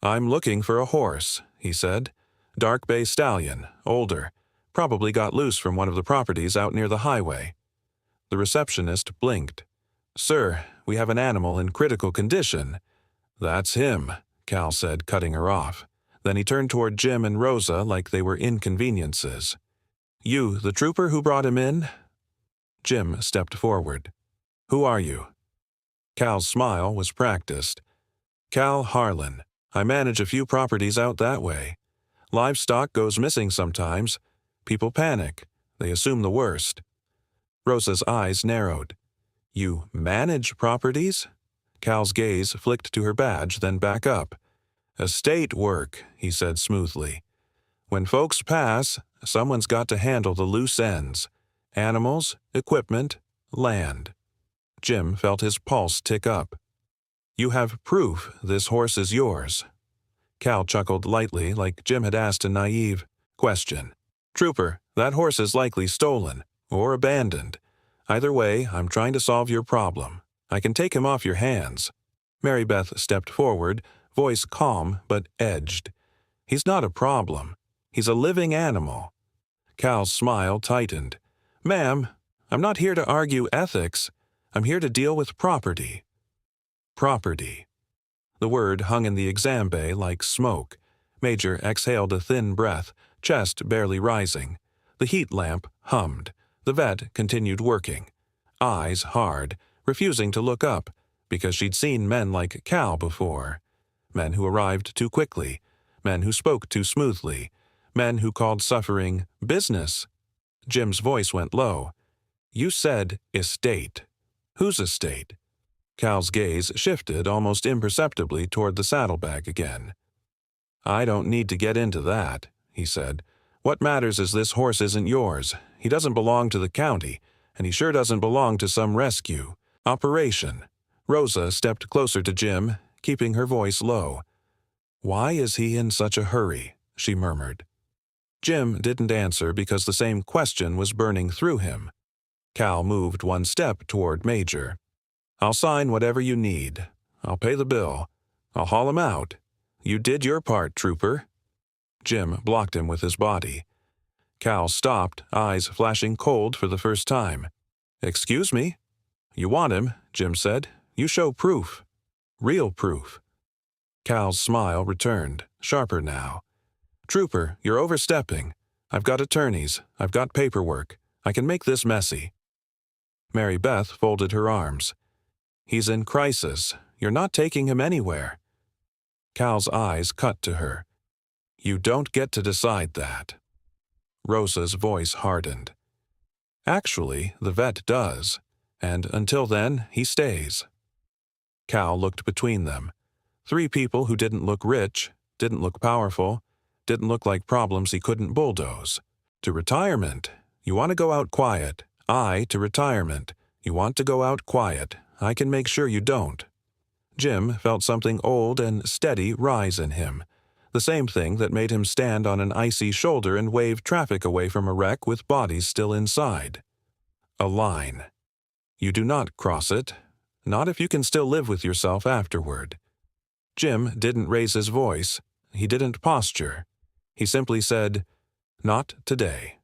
"I'm looking for a horse," he said. "Dark Bay Stallion, older. Probably got loose from one of the properties out near the highway." The receptionist blinked. "Sir, we have an animal in critical condition." "That's him," Cal said, cutting her off. Then he turned toward Jim and Rosa like they were inconveniences. "You, the trooper who brought him in?" Jim stepped forward. "Who are you?" Cal's smile was practiced. "Cal Harlan. I manage a few properties out that way. Livestock goes missing sometimes. People panic. They assume the worst." Rosa's eyes narrowed. "You manage properties?" Cal's gaze flicked to her badge, then back up. "Estate work," he said smoothly. "When folks pass, someone's got to handle the loose ends. Animals, equipment, land." Jim felt his pulse tick up. You have proof this horse is yours. Cal chuckled lightly, like Jim had asked a naive question. Trooper, that horse is likely stolen, or abandoned. Either way, I'm trying to solve your problem. I can take him off your hands. Mary Beth stepped forward, voice calm but edged. He's not a problem. He's a living animal. Cal's smile tightened. Ma'am, I'm not here to argue ethics. I'm here to deal with property. Property. The word hung in the exam bay like smoke. Major exhaled a thin breath, chest barely rising. The heat lamp hummed. The vet continued working. Eyes hard, refusing to look up, because she'd seen men like Cal before. Men who arrived too quickly. Men who spoke too smoothly. Men who called suffering business. Jim's voice went low. You said estate. Whose estate? Cal's gaze shifted almost imperceptibly toward the saddlebag again. I don't need to get into that, he said. What matters is this horse isn't yours. He doesn't belong to the county, and he sure doesn't belong to some rescue operation. Rosa stepped closer to Jim, keeping her voice low. Why is he in such a hurry? She murmured. Jim didn't answer because the same question was burning through him. Cal moved one step toward Major. I'll sign whatever you need. I'll pay the bill. I'll haul him out. You did your part, Trooper. Jim blocked him with his body. Cal stopped, eyes flashing cold for the first time. Excuse me? You want him, Jim said. You show proof. Real proof. Cal's smile returned, sharper now. Trooper, you're overstepping. I've got attorneys. I've got paperwork. I can make this messy. Mary Beth folded her arms. He's in crisis. You're not taking him anywhere. Cal's eyes cut to her. You don't get to decide that. Rosa's voice hardened. Actually, the vet does, and until then, he stays. Cal looked between them. Three people who didn't look rich, didn't look powerful, didn't look like problems he couldn't bulldoze. To retirement. You want to go out quiet. To retirement. You want to go out quiet. I can make sure you don't. Jim felt something old and steady rise in him. The same thing that made him stand on an icy shoulder and wave traffic away from a wreck with bodies still inside. A line. You do not cross it. Not if you can still live with yourself afterward. Jim didn't raise his voice. He didn't posture. He simply said, Not today.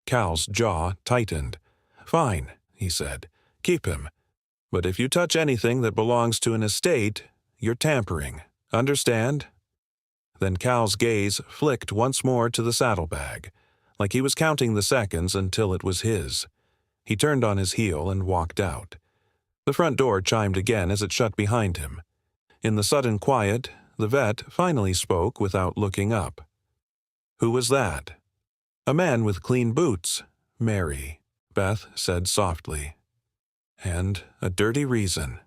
Cal's jaw tightened. Fine, he said. Keep him. But if you touch anything that belongs to an estate, you're tampering. Understand? Then Cal's gaze flicked once more to the saddlebag, like he was counting the seconds until it was his. He turned on his heel and walked out. The front door chimed again as it shut behind him. In the sudden quiet, the vet finally spoke without looking up. Who was that? A man with clean boots, Mary, Beth said softly. And a dirty reason.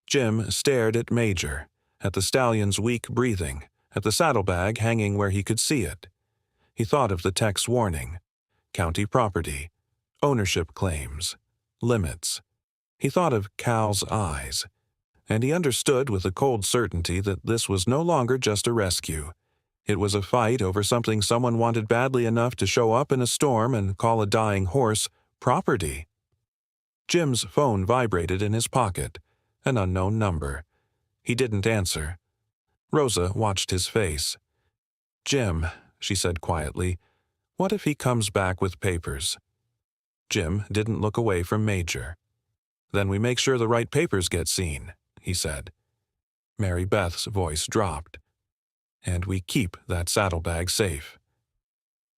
Jim stared at Major, at the stallion's weak breathing, at the saddlebag hanging where he could see it. He thought of the tech's warning. County property. Ownership claims. Limits. He thought of Cal's eyes. And he understood with a cold certainty that this was no longer just a rescue. It was a fight over something someone wanted badly enough to show up in a storm and call a dying horse property. Jim's phone vibrated in his pocket, an unknown number. He didn't answer. Rosa watched his face. Jim, she said quietly, what if he comes back with papers? Jim didn't look away from Major. Then we make sure the right papers get seen, he said. Mary Beth's voice dropped. And we keep that saddlebag safe.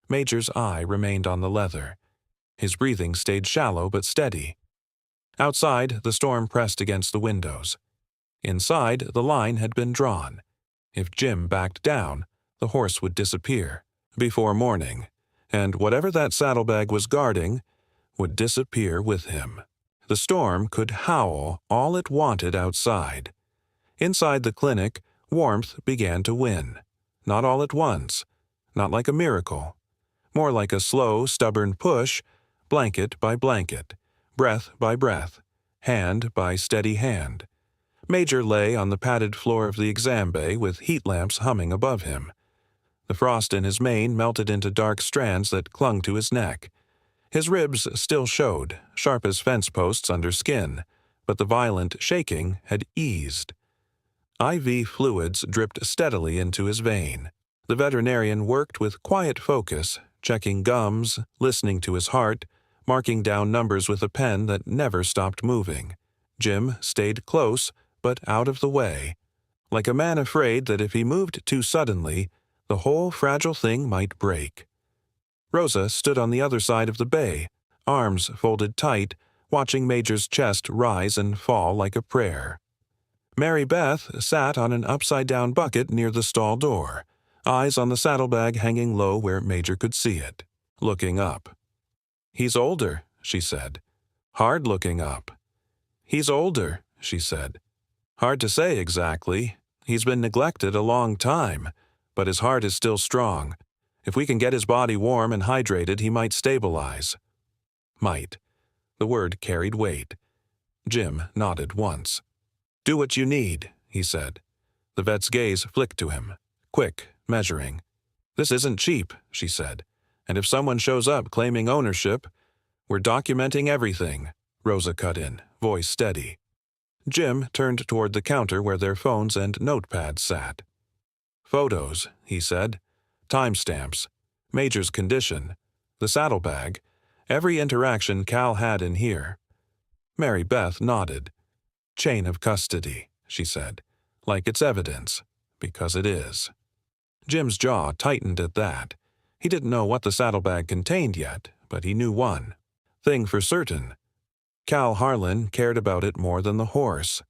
Major's eye remained on the leather. His breathing stayed shallow but steady. Outside, the storm pressed against the windows. Inside, the line had been drawn. If Jim backed down, the horse would disappear before morning, and whatever that saddlebag was guarding would disappear with him. The storm could howl all it wanted outside. Inside the clinic, warmth began to win. Not all at once, not like a miracle. More like a slow, stubborn push, blanket by blanket, breath by breath, hand by steady hand. Major lay on the padded floor of the exam bay with heat lamps humming above him. The frost in his mane melted into dark strands that clung to his neck. His ribs still showed, sharp as fence posts under skin, but the violent shaking had eased. IV fluids dripped steadily into his vein. The veterinarian worked with quiet focus, checking gums, listening to his heart, marking down numbers with a pen that never stopped moving. Jim stayed close, but out of the way, like a man afraid that if he moved too suddenly, the whole fragile thing might break. Rosa stood on the other side of the bay, arms folded tight, watching Major's chest rise and fall like a prayer. Mary Beth sat on an upside-down bucket near the stall door, eyes on the saddlebag hanging low where Major could see it, looking up. "He's older," she said. "Hard looking up." "He's older," she said. "Hard to say exactly. He's been neglected a long time, but his heart is still strong. If we can get his body warm and hydrated, he might stabilize." Might. The word carried weight. Jim nodded once. "Do what you need," he said. The vet's gaze flicked to him, quick, measuring. "This isn't cheap," she said. "And if someone shows up claiming ownership—" "We're documenting everything," Rosa cut in, voice steady. Jim turned toward the counter where their phones and notepads sat. "Photos," he said. "Timestamps. Major's condition. The saddlebag. Every interaction Cal had in here." Mary Beth nodded. "Chain of custody," she said. "Like it's evidence. Because it is." Jim's jaw tightened at that. He didn't know what the saddlebag contained yet, but he knew one thing for certain. Cal Harlan cared about it more than the horse,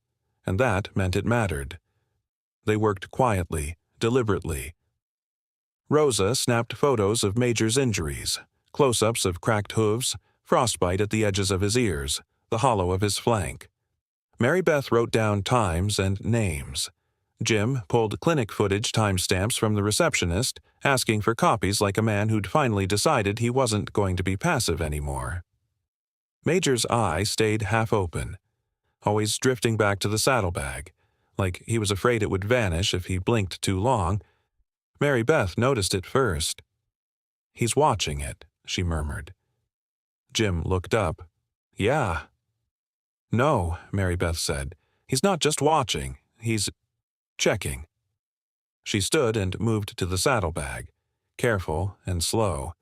and that meant it mattered. They worked quietly, deliberately. Rosa snapped photos of Major's injuries, close-ups of cracked hooves, frostbite at the edges of his ears, the hollow of his flank. Mary Beth wrote down times and names. Jim pulled clinic footage timestamps from the receptionist, asking for copies like a man who'd finally decided he wasn't going to be passive anymore. Major's eye stayed half open, always drifting back to the saddlebag, like he was afraid it would vanish if he blinked too long. Mary Beth noticed it first. "He's watching it," she murmured. Jim looked up. "Yeah." "No," Mary Beth said. "He's not just watching. He's checking." She stood and moved to the saddlebag, careful and slow.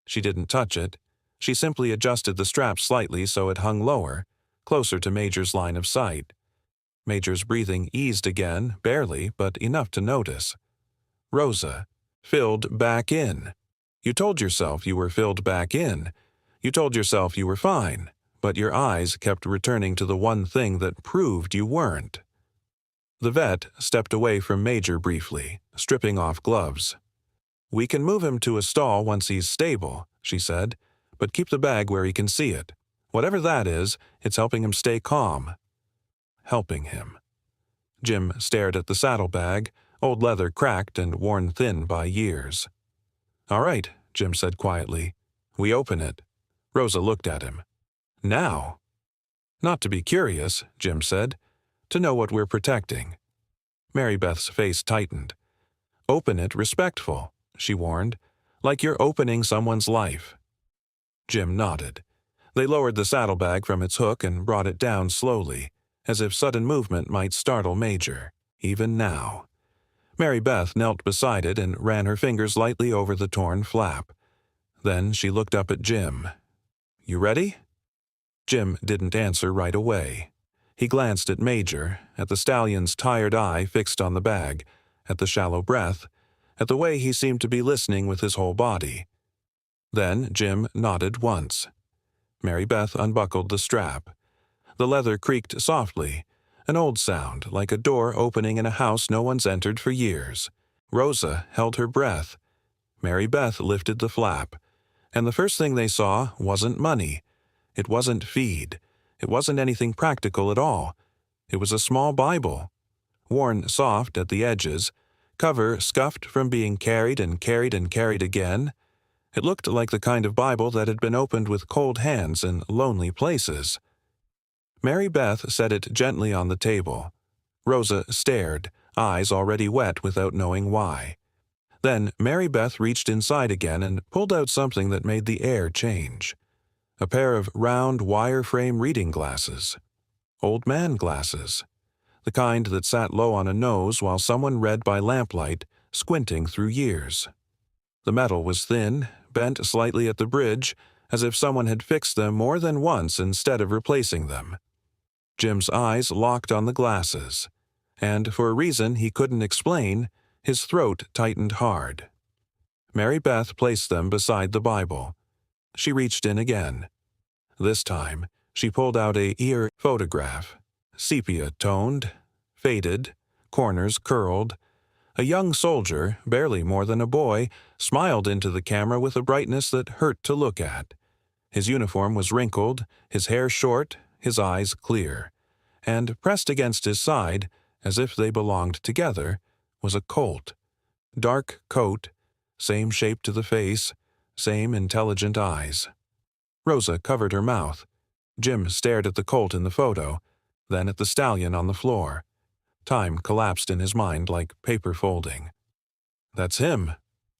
She didn't touch it. She simply adjusted the strap slightly so it hung lower, closer to Major's line of sight. Major's breathing eased again, barely, but enough to notice. Rosa, filled back in. You told yourself you were filled back in. You told yourself you were fine, but your eyes kept returning to the one thing that proved you weren't. The vet stepped away from Major briefly, stripping off gloves. "We can move him to a stall once he's stable," she said, "but keep the bag where he can see it. Whatever that is, it's helping him stay calm." Helping him. Jim stared at the saddlebag, old leather cracked and worn thin by years. "All right," Jim said quietly. "We open it." Rosa looked at him. "Now?" "Not to be curious," Jim said. "To know what we're protecting." Mary Beth's face tightened. "Open it respectful," she warned, "like you're opening someone's life." Jim nodded. They lowered the saddlebag from its hook and brought it down slowly, as if sudden movement might startle Major, even now. Mary Beth knelt beside it and ran her fingers lightly over the torn flap. Then she looked up at Jim. "You ready?" Jim didn't answer right away. He glanced at Major, at the stallion's tired eye fixed on the bag, at the shallow breath, at the way he seemed to be listening with his whole body. Then Jim nodded once. Mary Beth unbuckled the strap. The leather creaked softly, an old sound like a door opening in a house no one's entered for years. Rosa held her breath. Mary Beth lifted the flap. And the first thing they saw wasn't money. It wasn't feed. It wasn't anything practical at all. It was a small Bible, worn soft at the edges, cover scuffed from being carried and carried and carried again. It looked like the kind of Bible that had been opened with cold hands in lonely places. Mary Beth set it gently on the table, Rosa stared, eyes already wet without knowing why. Then Mary Beth reached inside again and pulled out something that made the air change. A pair of round wire-frame reading glasses. Old man glasses. The kind that sat low on a nose while someone read by lamplight, squinting through years. The metal was thin, bent slightly at the bridge, as if someone had fixed them more than once instead of replacing them. Jim's eyes locked on the glasses, and for a reason he couldn't explain, his throat tightened hard. Mary Beth placed them beside the Bible. She reached in again. This time, she pulled out a ear photograph, sepia-toned, faded, corners curled. A young soldier, barely more than a boy, smiled into the camera with a brightness that hurt to look at. His uniform was wrinkled, his hair short, his eyes clear, and pressed against his side, as if they belonged together, was a Colt. Dark coat, same shape to the face, same intelligent eyes. Rosa covered her mouth. Jim stared at the Colt in the photo, then at the Stallion on the floor. Time collapsed in his mind like paper folding. "That's him,"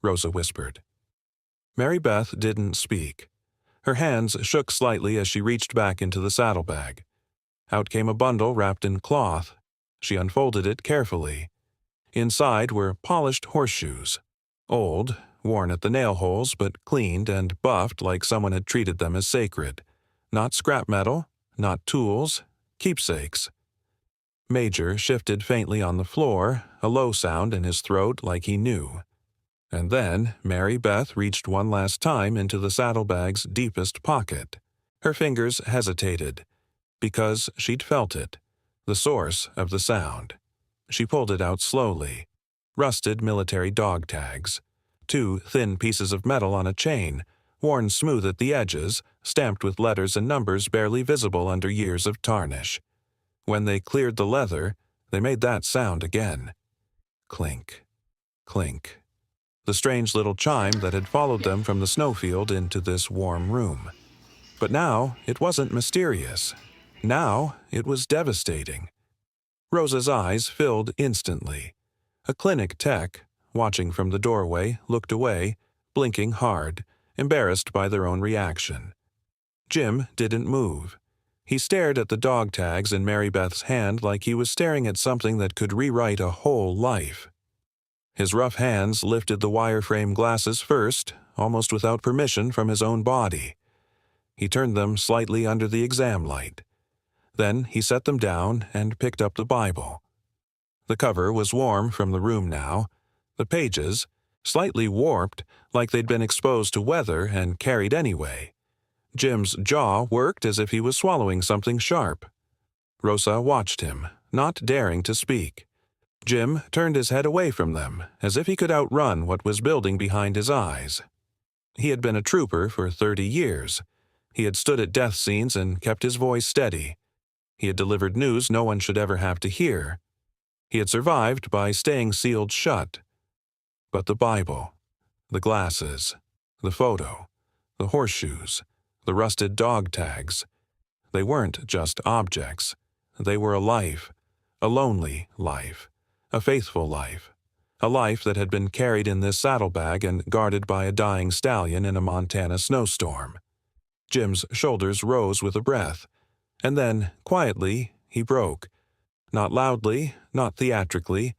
Rosa whispered. Mary Beth didn't speak. Her hands shook slightly as she reached back into the saddlebag. Out came a bundle wrapped in cloth. She unfolded it carefully. Inside were polished horseshoes. Old, worn at the nail holes, but cleaned and buffed like someone had treated them as sacred. Not scrap metal, not tools, keepsakes. Major shifted faintly on the floor, a low sound in his throat like he knew. And then Mary Beth reached one last time into the saddlebag's deepest pocket. Her fingers hesitated, because she'd felt it, the source of the sound. She pulled it out slowly. Rusted military dog tags. 2 thin pieces of metal on a chain, worn smooth at the edges, stamped with letters and numbers barely visible under years of tarnish. When they cleared the leather, they made that sound again. Clink, clink. The strange little chime that had followed them from the snowfield into this warm room. But now it wasn't mysterious. Now it was devastating. Rosa's eyes filled instantly. A clinic tech, watching from the doorway, looked away, blinking hard, embarrassed by their own reaction. Jim didn't move. He stared at the dog tags in Mary Beth's hand like he was staring at something that could rewrite a whole life. His rough hands lifted the wireframe glasses first, almost without permission from his own body. He turned them slightly under the exam light. Then he set them down and picked up the Bible. The cover was warm from the room now. The pages, slightly warped, like they'd been exposed to weather and carried anyway. Jim's jaw worked as if he was swallowing something sharp. Rosa watched him, not daring to speak. Jim turned his head away from them, as if he could outrun what was building behind his eyes. He had been a trooper for 30 years. He had stood at death scenes and kept his voice steady. He had delivered news no one should ever have to hear. He had survived by staying sealed shut. But the Bible, the glasses, the photo, the horseshoes, the rusted dog tags, they weren't just objects. They were a life, a lonely life, a faithful life, a life that had been carried in this saddlebag and guarded by a dying stallion in a Montana snowstorm. Jim's shoulders rose with a breath, and then, quietly, he broke. Not loudly, not theatrically,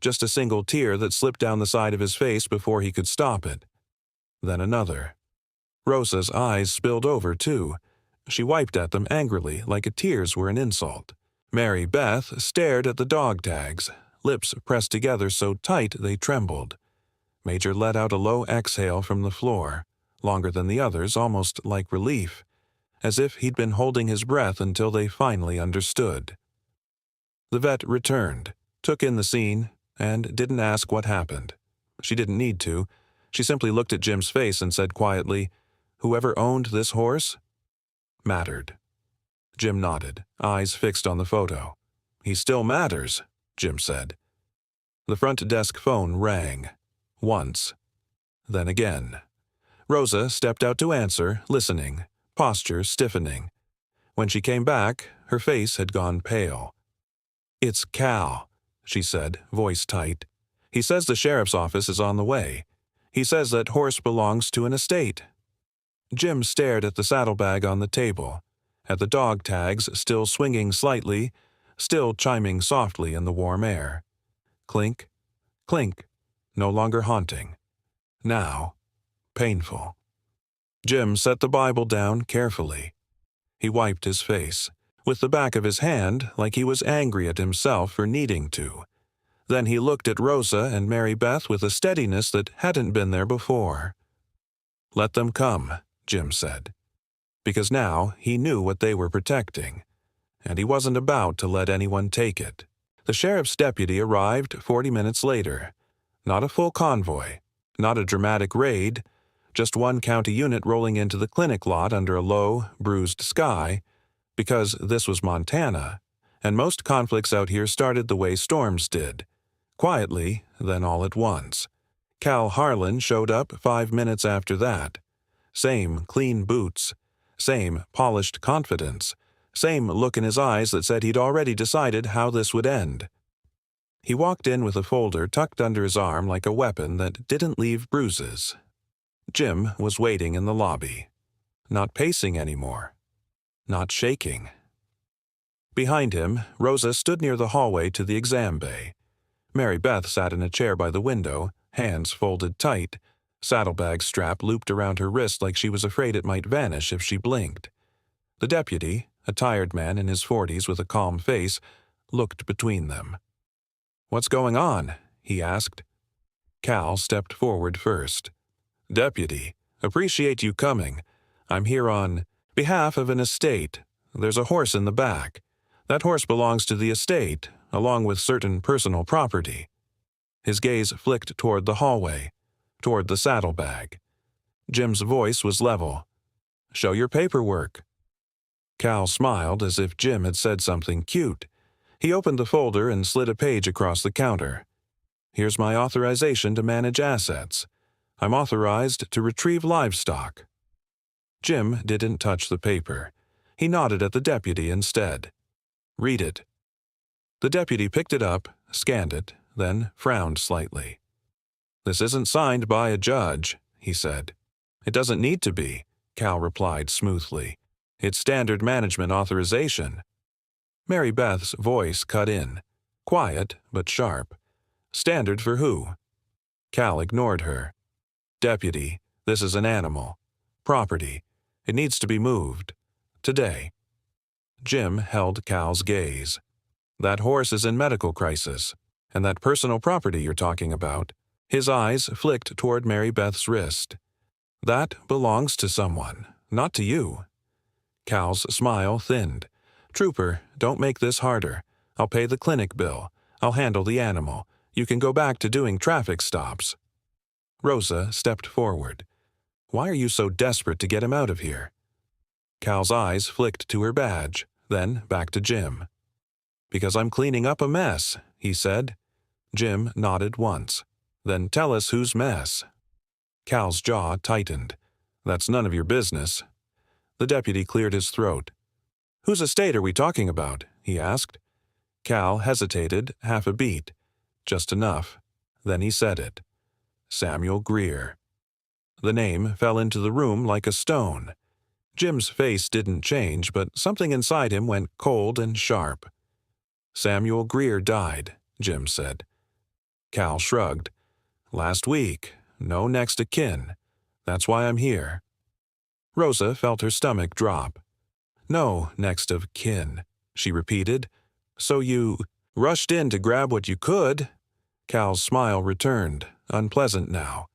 just a single tear that slipped down the side of his face before he could stop it. Then another. Rosa's eyes spilled over, too. She wiped at them angrily, like tears were an insult. Mary Beth stared at the dog tags, lips pressed together so tight they trembled. Major let out a low exhale from the floor, longer than the others, almost like relief, as if he'd been holding his breath until they finally understood. The vet returned, took in the scene, and didn't ask what happened. She didn't need to. She simply looked at Jim's face and said quietly, "Whoever owned this horse mattered." Jim nodded, eyes fixed on the photo. "He still matters," Jim said. The front desk phone rang. Once. Then again. Rosa stepped out to answer, listening, posture stiffening. When she came back, her face had gone pale. "It's Cal," she said, voice tight. "He says the sheriff's office is on the way. He says that horse belongs to an estate." Jim stared at the saddlebag on the table, at the dog tags still swinging slightly, still chiming softly in the warm air. Clink, clink, no longer haunting. Now, painful. Jim set the Bible down carefully. He wiped his face, with the back of his hand like he was angry at himself for needing to. Then he looked at Rosa and Mary Beth with a steadiness that hadn't been there before. "Let them come," Jim said, because now he knew what they were protecting, and he wasn't about to let anyone take it. The sheriff's deputy arrived 40 minutes later. Not a full convoy, not a dramatic raid, just one county unit rolling into the clinic lot under a low, bruised sky, because this was Montana, and most conflicts out here started the way storms did, quietly, then all at once. Cal Harlan showed up 5 minutes after that. Same clean boots, same polished confidence, same look in his eyes that said he'd already decided how this would end. He walked in with a folder tucked under his arm like a weapon that didn't leave bruises. Jim was waiting in the lobby, not pacing anymore, not shaking. Behind him, Rosa stood near the hallway to the exam bay. Mary Beth sat in a chair by the window, hands folded tight, saddlebag strap looped around her wrist like she was afraid it might vanish if she blinked. The deputy, a tired man in his 40s with a calm face, looked between them. "What's going on?" he asked. Cal stepped forward first. "Deputy, appreciate you coming. I'm here on behalf of an estate. There's a horse in the back. That horse belongs to the estate, along with certain personal property." His gaze flicked toward the hallway, toward the saddlebag. Jim's voice was level. "Show your paperwork." Cal smiled as if Jim had said something cute. He opened the folder and slid a page across the counter. "Here's my authorization to manage assets. I'm authorized to retrieve livestock." Jim didn't touch the paper. He nodded at the deputy instead. "Read it." The deputy picked it up, scanned it, then frowned slightly. "This isn't signed by a judge," he said. "It doesn't need to be," Cal replied smoothly. "It's standard management authorization." Mary Beth's voice cut in, quiet but sharp. "Standard for who?" Cal ignored her. "Deputy, this is an animal. Property. It needs to be moved. Today." Jim held Cal's gaze. "That horse is in medical crisis. And that personal property you're talking about," his eyes flicked toward Mary Beth's wrist. "That belongs to someone, not to you." Cal's smile thinned. "Trooper, don't make this harder. I'll pay the clinic bill. I'll handle the animal. You can go back to doing traffic stops." Rosa stepped forward. "Why are you so desperate to get him out of here?" Cal's eyes flicked to her badge, then back to Jim. "Because I'm cleaning up a mess," he said. Jim nodded once. "Then tell us whose mess." Cal's jaw tightened. "That's none of your business." The deputy cleared his throat. "Whose estate are we talking about?" he asked. Cal hesitated half a beat. Just enough. Then he said it. Samuel Greer. The name fell into the room like a stone. Jim's face didn't change, but something inside him went cold and sharp. "Samuel Greer died," Jim said. Cal shrugged. "Last week. No next of kin. That's why I'm here." Rosa felt her stomach drop. "No next of kin," she repeated. "So you rushed in to grab what you could?" Cal's smile returned, unpleasant now.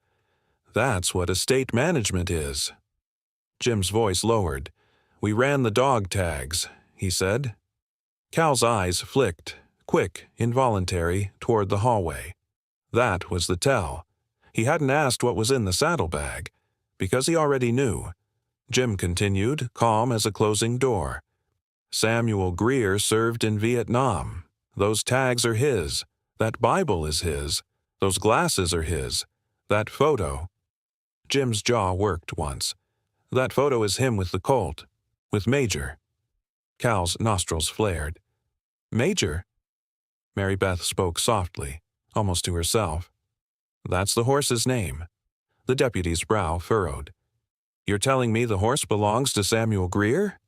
"That's what estate management is." Jim's voice lowered. "We ran the dog tags," he said. Cal's eyes flicked, quick, involuntary, toward the hallway. That was the tell. He hadn't asked what was in the saddlebag, because he already knew. Jim continued, calm as a closing door. "Samuel Greer served in Vietnam. Those tags are his. That Bible is his. Those glasses are his. That photo." Jim's jaw worked once. "That photo is him with the Colt. With Major." Cal's nostrils flared. "Major?" Mary Beth spoke softly, almost to herself. That's the horse's name. The deputy's brow furrowed. You're telling me the horse belongs to Samuel Greer?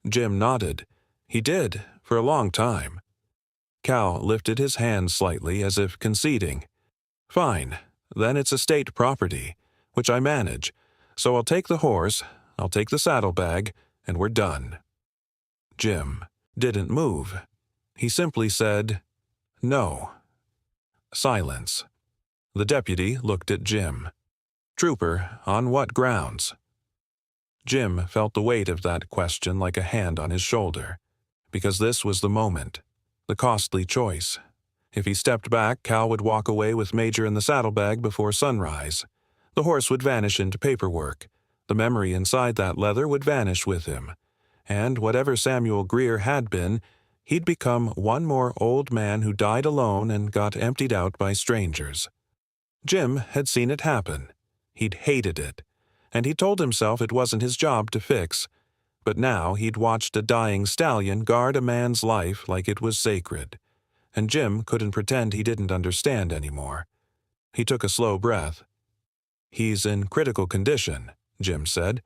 Jim nodded. He did, for a long time. Cal lifted his hand slightly as if conceding. Fine, then it's estate property, which I manage, so I'll take the horse, I'll take the saddlebag, and we're done. Jim didn't move. He simply said, no. Silence. The deputy looked at Jim. Trooper, on what grounds? Jim felt the weight of that question like a hand on his shoulder, because this was the moment, the costly choice. If he stepped back, Cal would walk away with Major and the saddlebag before sunrise. The horse would vanish into paperwork. The memory inside that leather would vanish with him. And whatever Samuel Greer had been, he'd become one more old man who died alone and got emptied out by strangers. Jim had seen it happen. He'd hated it. And he told himself it wasn't his job to fix. But now he'd watched a dying stallion guard a man's life like it was sacred. And Jim couldn't pretend he didn't understand anymore. He took a slow breath. He's in critical condition, Jim said.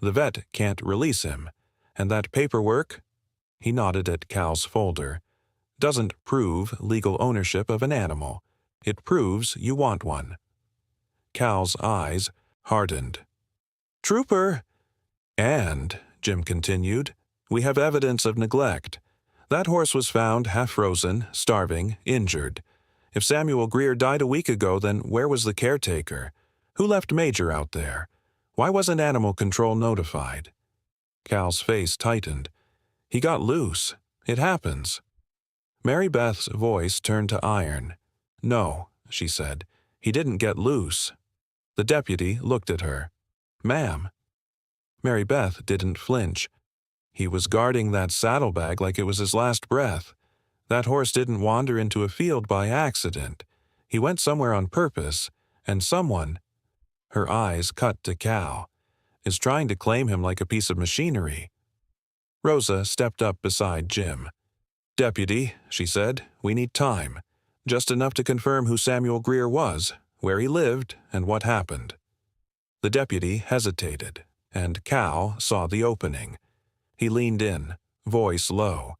The vet can't release him. And that paperwork, he nodded at Cal's folder, doesn't prove legal ownership of an animal. It proves you want one. Cal's eyes hardened. Trooper! And, Jim continued, we have evidence of neglect. That horse was found half-frozen, starving, injured. If Samuel Greer died a week ago, then where was the caretaker? Who left Major out there? Why wasn't animal control notified? Cal's face tightened. He got loose. It happens. Mary Beth's voice turned to iron. No, she said. He didn't get loose. The deputy looked at her. Ma'am. Mary Beth didn't flinch. He was guarding that saddlebag like it was his last breath. That horse didn't wander into a field by accident. He went somewhere on purpose, and someone, her eyes cut to Cal, is trying to claim him like a piece of machinery. Rosa stepped up beside Jim. Deputy, she said, we need time. Just enough to confirm who Samuel Greer was, where he lived, and what happened. The deputy hesitated, and Cal saw the opening. He leaned in, voice low.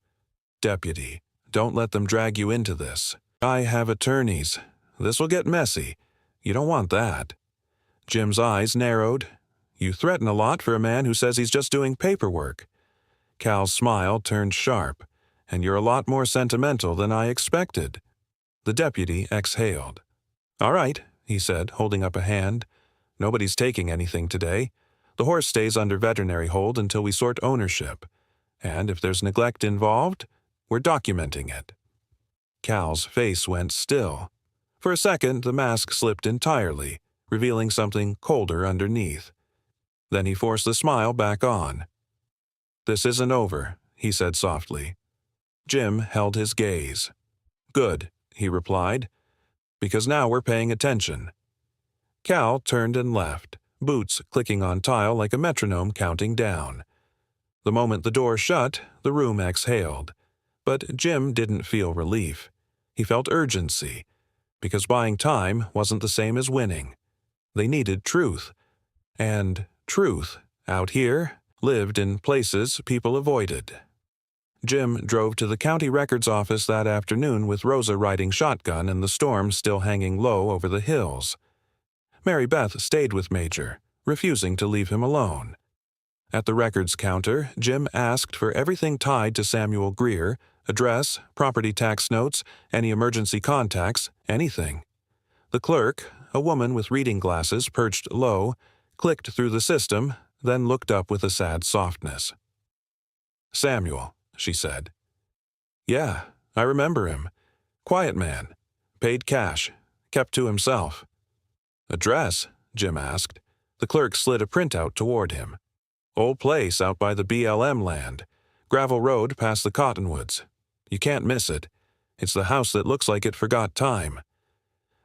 Deputy, don't let them drag you into this. I have attorneys. This will get messy. You don't want that. Jim's eyes narrowed. You threaten a lot for a man who says he's just doing paperwork. Cal's smile turned sharp. And you're a lot more sentimental than I expected. The deputy exhaled. All right, he said, holding up a hand. Nobody's taking anything today. The horse stays under veterinary hold until we sort ownership. And if there's neglect involved, we're documenting it. Cal's face went still. For a second, the mask slipped entirely, revealing something colder underneath. Then he forced the smile back on. This isn't over, he said softly. Jim held his gaze. Good, he replied, because now we're paying attention. Cal turned and left, boots clicking on tile like a metronome counting down. The moment the door shut, the room exhaled. But Jim didn't feel relief. He felt urgency, because buying time wasn't the same as winning. They needed truth. And truth, out here, lived in places people avoided. Jim drove to the county records office that afternoon with Rosa riding shotgun and the storm still hanging low over the hills. Mary Beth stayed with Major, refusing to leave him alone. At the records counter, Jim asked for everything tied to Samuel Greer, address, property tax notes, any emergency contacts, anything. The clerk, a woman with reading glasses perched low, clicked through the system, then looked up with a sad softness. Samuel, she said. Yeah, I remember him. Quiet man. Paid cash. Kept to himself. Address? Jim asked. The clerk slid a printout toward him. Old place out by the BLM land. Gravel road past the cottonwoods. You can't miss it. It's the house that looks like it forgot time.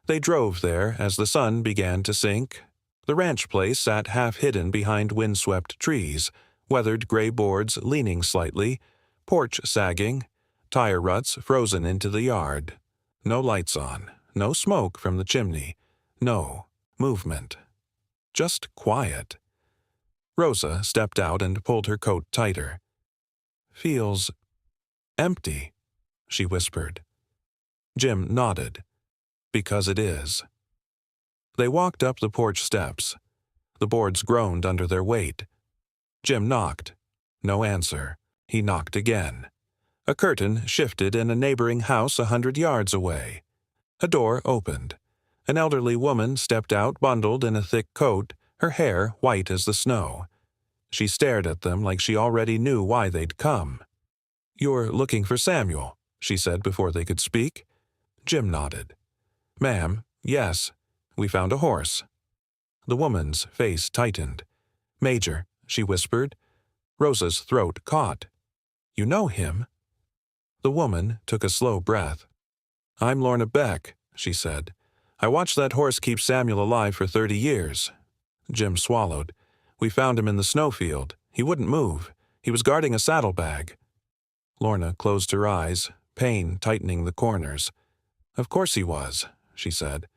They drove there as the sun began to sink. The ranch place sat half-hidden behind windswept trees, weathered gray boards leaning slightly, porch sagging, tire ruts frozen into the yard. No lights on, no smoke from the chimney, no movement. Just quiet. Rosa stepped out and pulled her coat tighter. "Feels empty," she whispered. Jim nodded. "Because it is." They walked up the porch steps. The boards groaned under their weight. Jim knocked. No answer. He knocked again. A curtain shifted in a neighboring house 100 yards away. A door opened. An elderly woman stepped out bundled in a thick coat, her hair white as the snow. She stared at them like she already knew why they'd come. "You're looking for Samuel," she said before they could speak. Jim nodded. "Ma'am, yes. We found a horse." The woman's face tightened. "Major," she whispered. Rosa's throat caught. "You know him?" The woman took a slow breath. "I'm Lorna Beck," she said. "I watched that horse keep Samuel alive for 30 years. Jim swallowed. "We found him in the snowfield. He wouldn't move. He was guarding a saddlebag." Lorna closed her eyes, pain tightening the corners. "Of course he was," she said.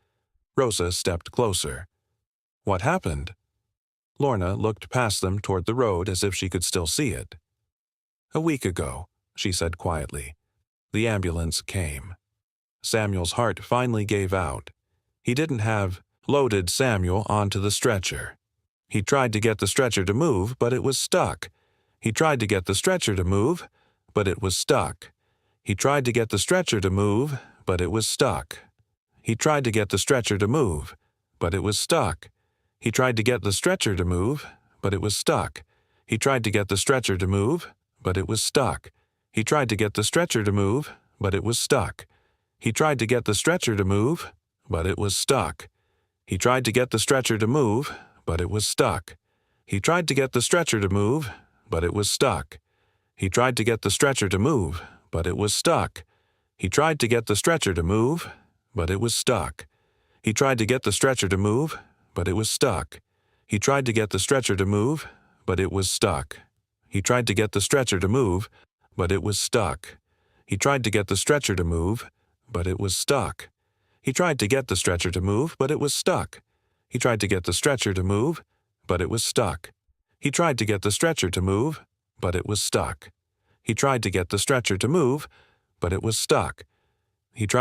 Rosa stepped closer. "What happened?" Lorna looked past them toward the road as if she could still see it. "A week ago," she said quietly. The ambulance came. Samuel's heart finally gave out. He didn't have loaded Samuel onto the stretcher. He tried to get the stretcher to move, but it was stuck. He tried to get the stretcher to move, but it was stuck. He tried to get the stretcher to move, but it was stuck. He tried to get the stretcher to move, but it was stuck. He tried to get the stretcher to move, but it was stuck. He tried to get the stretcher to move, but it was stuck. He tried to get the stretcher to move, but it was stuck. He tried to get the stretcher to move, but it was stuck. He tried to get the stretcher to move, but it was stuck. He tried to get the stretcher to move, but it was stuck. He tried to get the stretcher to move, but it was stuck. He tried to get the stretcher to move, but it was stuck. He tried to get the stretcher to move, but it was stuck. He tried to get the stretcher to move, but it was stuck. He tried to get the stretcher to move, but it was stuck. He tried to get the stretcher to move, but it was stuck. He tried to get the stretcher to move, but it was stuck. He tried to get the stretcher to move, but it was stuck. He tried to get the stretcher to move, but it was stuck. He tried to get the stretcher to move, but it was stuck. He tried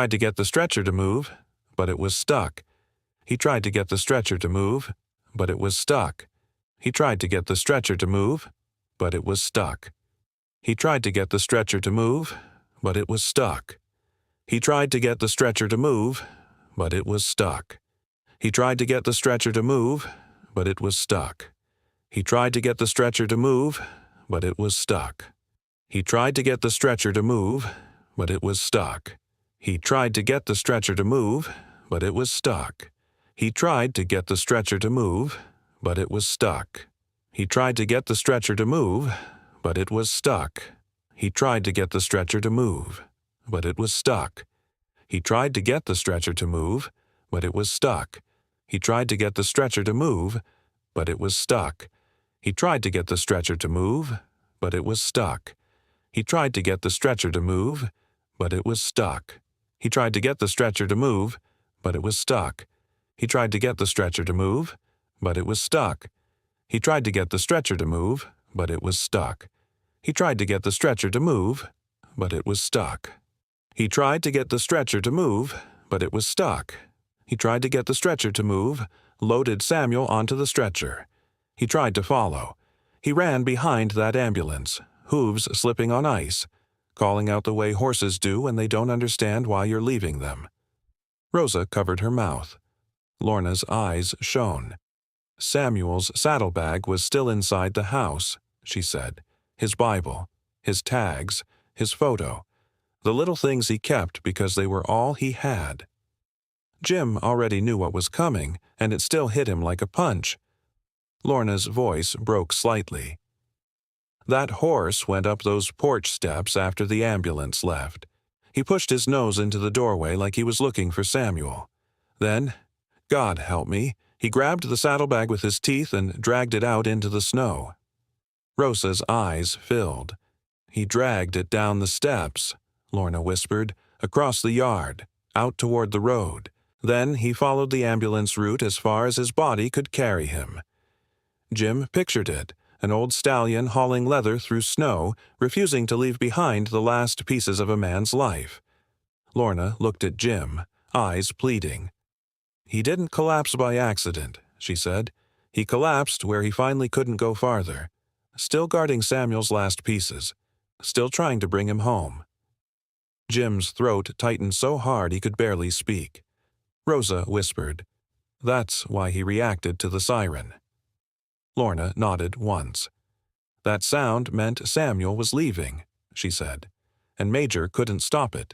to get the stretcher to move, but it was stuck. He tried to get the stretcher to move, but it was stuck. He tried to get the stretcher to move, but it was stuck. He tried to get the stretcher to move, but it was stuck. He tried to get the stretcher to move, but it was stuck. He tried to get the stretcher to move, but it was stuck. He tried to get the stretcher to move, but it was stuck. He tried to get the stretcher to move, but it was stuck. He tried to get the stretcher to move, but it was stuck. He tried to get the stretcher to move, but it was stuck. He tried to get the stretcher to move, but it was stuck. He tried to get the stretcher to move, but it was stuck. He tried to get the stretcher to move, but it was stuck. He tried to get the stretcher to move, but it was stuck. He tried to get the stretcher to move, but it was stuck. He tried to get the stretcher to move, but it was stuck. He tried to get the stretcher to move, but it was stuck. He tried to get the stretcher to move, but it was stuck. He tried to get the stretcher to move, but it was stuck. He tried to get the stretcher to move, but it was stuck. He tried to get the stretcher to move, but it was stuck. He tried to get the stretcher to move, loaded Samuel onto the stretcher. He tried to follow. He ran behind that ambulance, hooves slipping on ice, calling out the way horses do when they don't understand why you're leaving them. Rosa covered her mouth. Lorna's eyes shone. Samuel's saddlebag was still inside the house, she said. His Bible, his tags, his photo. The little things he kept because they were all he had. Jim already knew what was coming, and it still hit him like a punch. Lorna's voice broke slightly. That horse went up those porch steps after the ambulance left. He pushed his nose into the doorway like he was looking for Samuel. Then, God help me, he grabbed the saddlebag with his teeth and dragged it out into the snow. Rosa's eyes filled. He dragged it down the steps. Lorna whispered, across the yard, out toward the road. Then he followed the ambulance route as far as his body could carry him. Jim pictured it, an old stallion hauling leather through snow, refusing to leave behind the last pieces of a man's life. Lorna looked at Jim, eyes pleading. "He didn't collapse by accident," she said. "He collapsed where he finally couldn't go farther, still guarding Samuel's last pieces, still trying to bring him home." Jim's throat tightened so hard he could barely speak. Rosa whispered, "That's why he reacted to the siren." Lorna nodded once. "That sound meant Samuel was leaving," she said, "and Major couldn't stop it."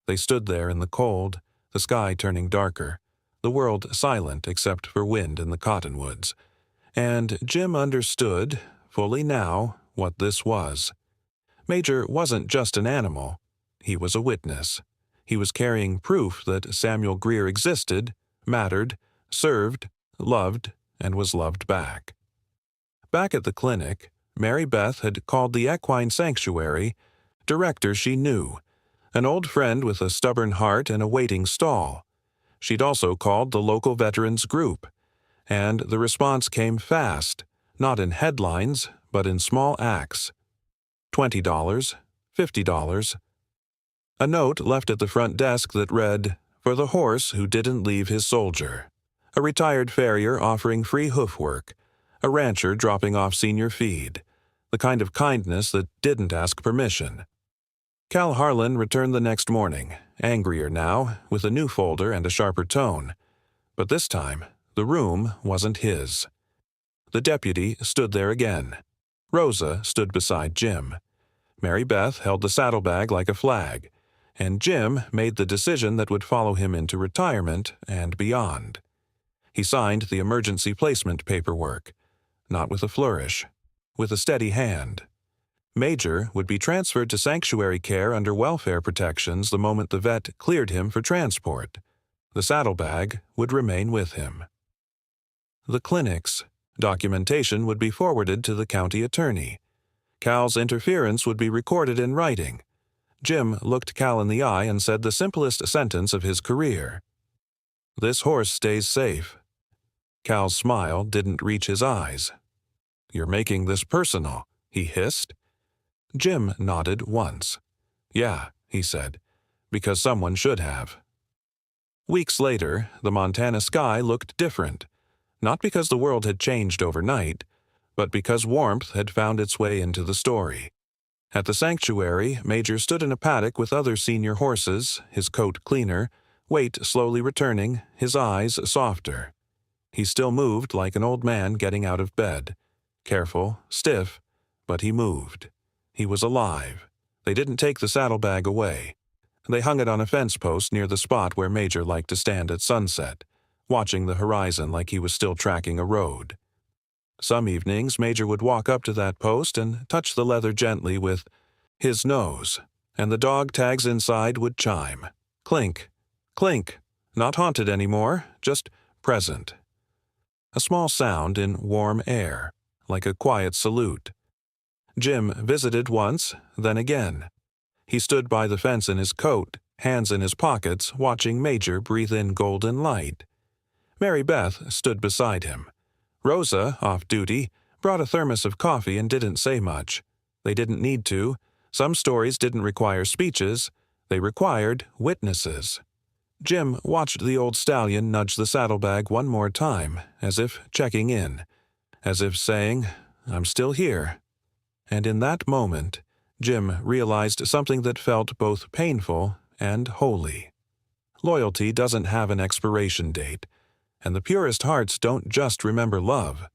They stood there in the cold, the sky turning darker, the world silent except for wind in the cottonwoods. And Jim understood, fully now, what this was. Major wasn't just an animal. He was a witness. He was carrying proof that Samuel Greer existed, mattered, served, loved, and was loved back. Back at the clinic, Mary Beth had called the equine sanctuary director she knew, an old friend with a stubborn heart and a waiting stall. She'd also called the local veterans group, and the response came fast, not in headlines, but in small acts. $20, $50. A note left at the front desk that read, "For the horse who didn't leave his soldier." A retired farrier offering free hoof work. A rancher dropping off senior feed. The kind of kindness that didn't ask permission. Cal Harlan returned the next morning, angrier now, with a new folder and a sharper tone. But this time, the room wasn't his. The deputy stood there again. Rosa stood beside Jim. Mary Beth held the saddlebag like a flag, and Jim made the decision that would follow him into retirement and beyond. He signed the emergency placement paperwork, not with a flourish, with a steady hand. Major would be transferred to sanctuary care under welfare protections the moment the vet cleared him for transport. The saddlebag would remain with him. The clinic's documentation would be forwarded to the county attorney. Cal's interference would be recorded in writing. Jim looked Cal in the eye and said the simplest sentence of his career. "This horse stays safe." Cal's smile didn't reach his eyes. "You're making this personal," he hissed. Jim nodded once. "Yeah," he said, "because someone should have." Weeks later, the Montana sky looked different, not because the world had changed overnight, but because warmth had found its way into the story. At the sanctuary, Major stood in a paddock with other senior horses, his coat cleaner, weight slowly returning, his eyes softer. He still moved like an old man getting out of bed. Careful, stiff, but he moved. He was alive. They didn't take the saddlebag away. They hung it on a fence post near the spot where Major liked to stand at sunset, watching the horizon like he was still tracking a road. Some evenings, Major would walk up to that post and touch the leather gently with his nose, and the dog tags inside would chime. Clink, clink, not haunted anymore, just present. A small sound in warm air, like a quiet salute. Jim visited once, then again. He stood by the fence in his coat, hands in his pockets, watching Major breathe in golden light. Mary Beth stood beside him. Rosa, off duty, brought a thermos of coffee and didn't say much. They didn't need to. Some stories didn't require speeches. They required witnesses. Jim watched the old stallion nudge the saddlebag one more time, as if checking in, as if saying, "I'm still here." And in that moment, Jim realized something that felt both painful and holy. Loyalty doesn't have an expiration date, and the purest hearts don't just remember love.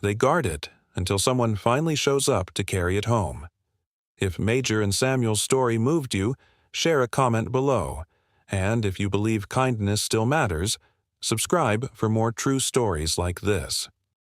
They guard it until someone finally shows up to carry it home. If Major and Samuel's story moved you, share a comment below. And if you believe kindness still matters, subscribe for more true stories like this.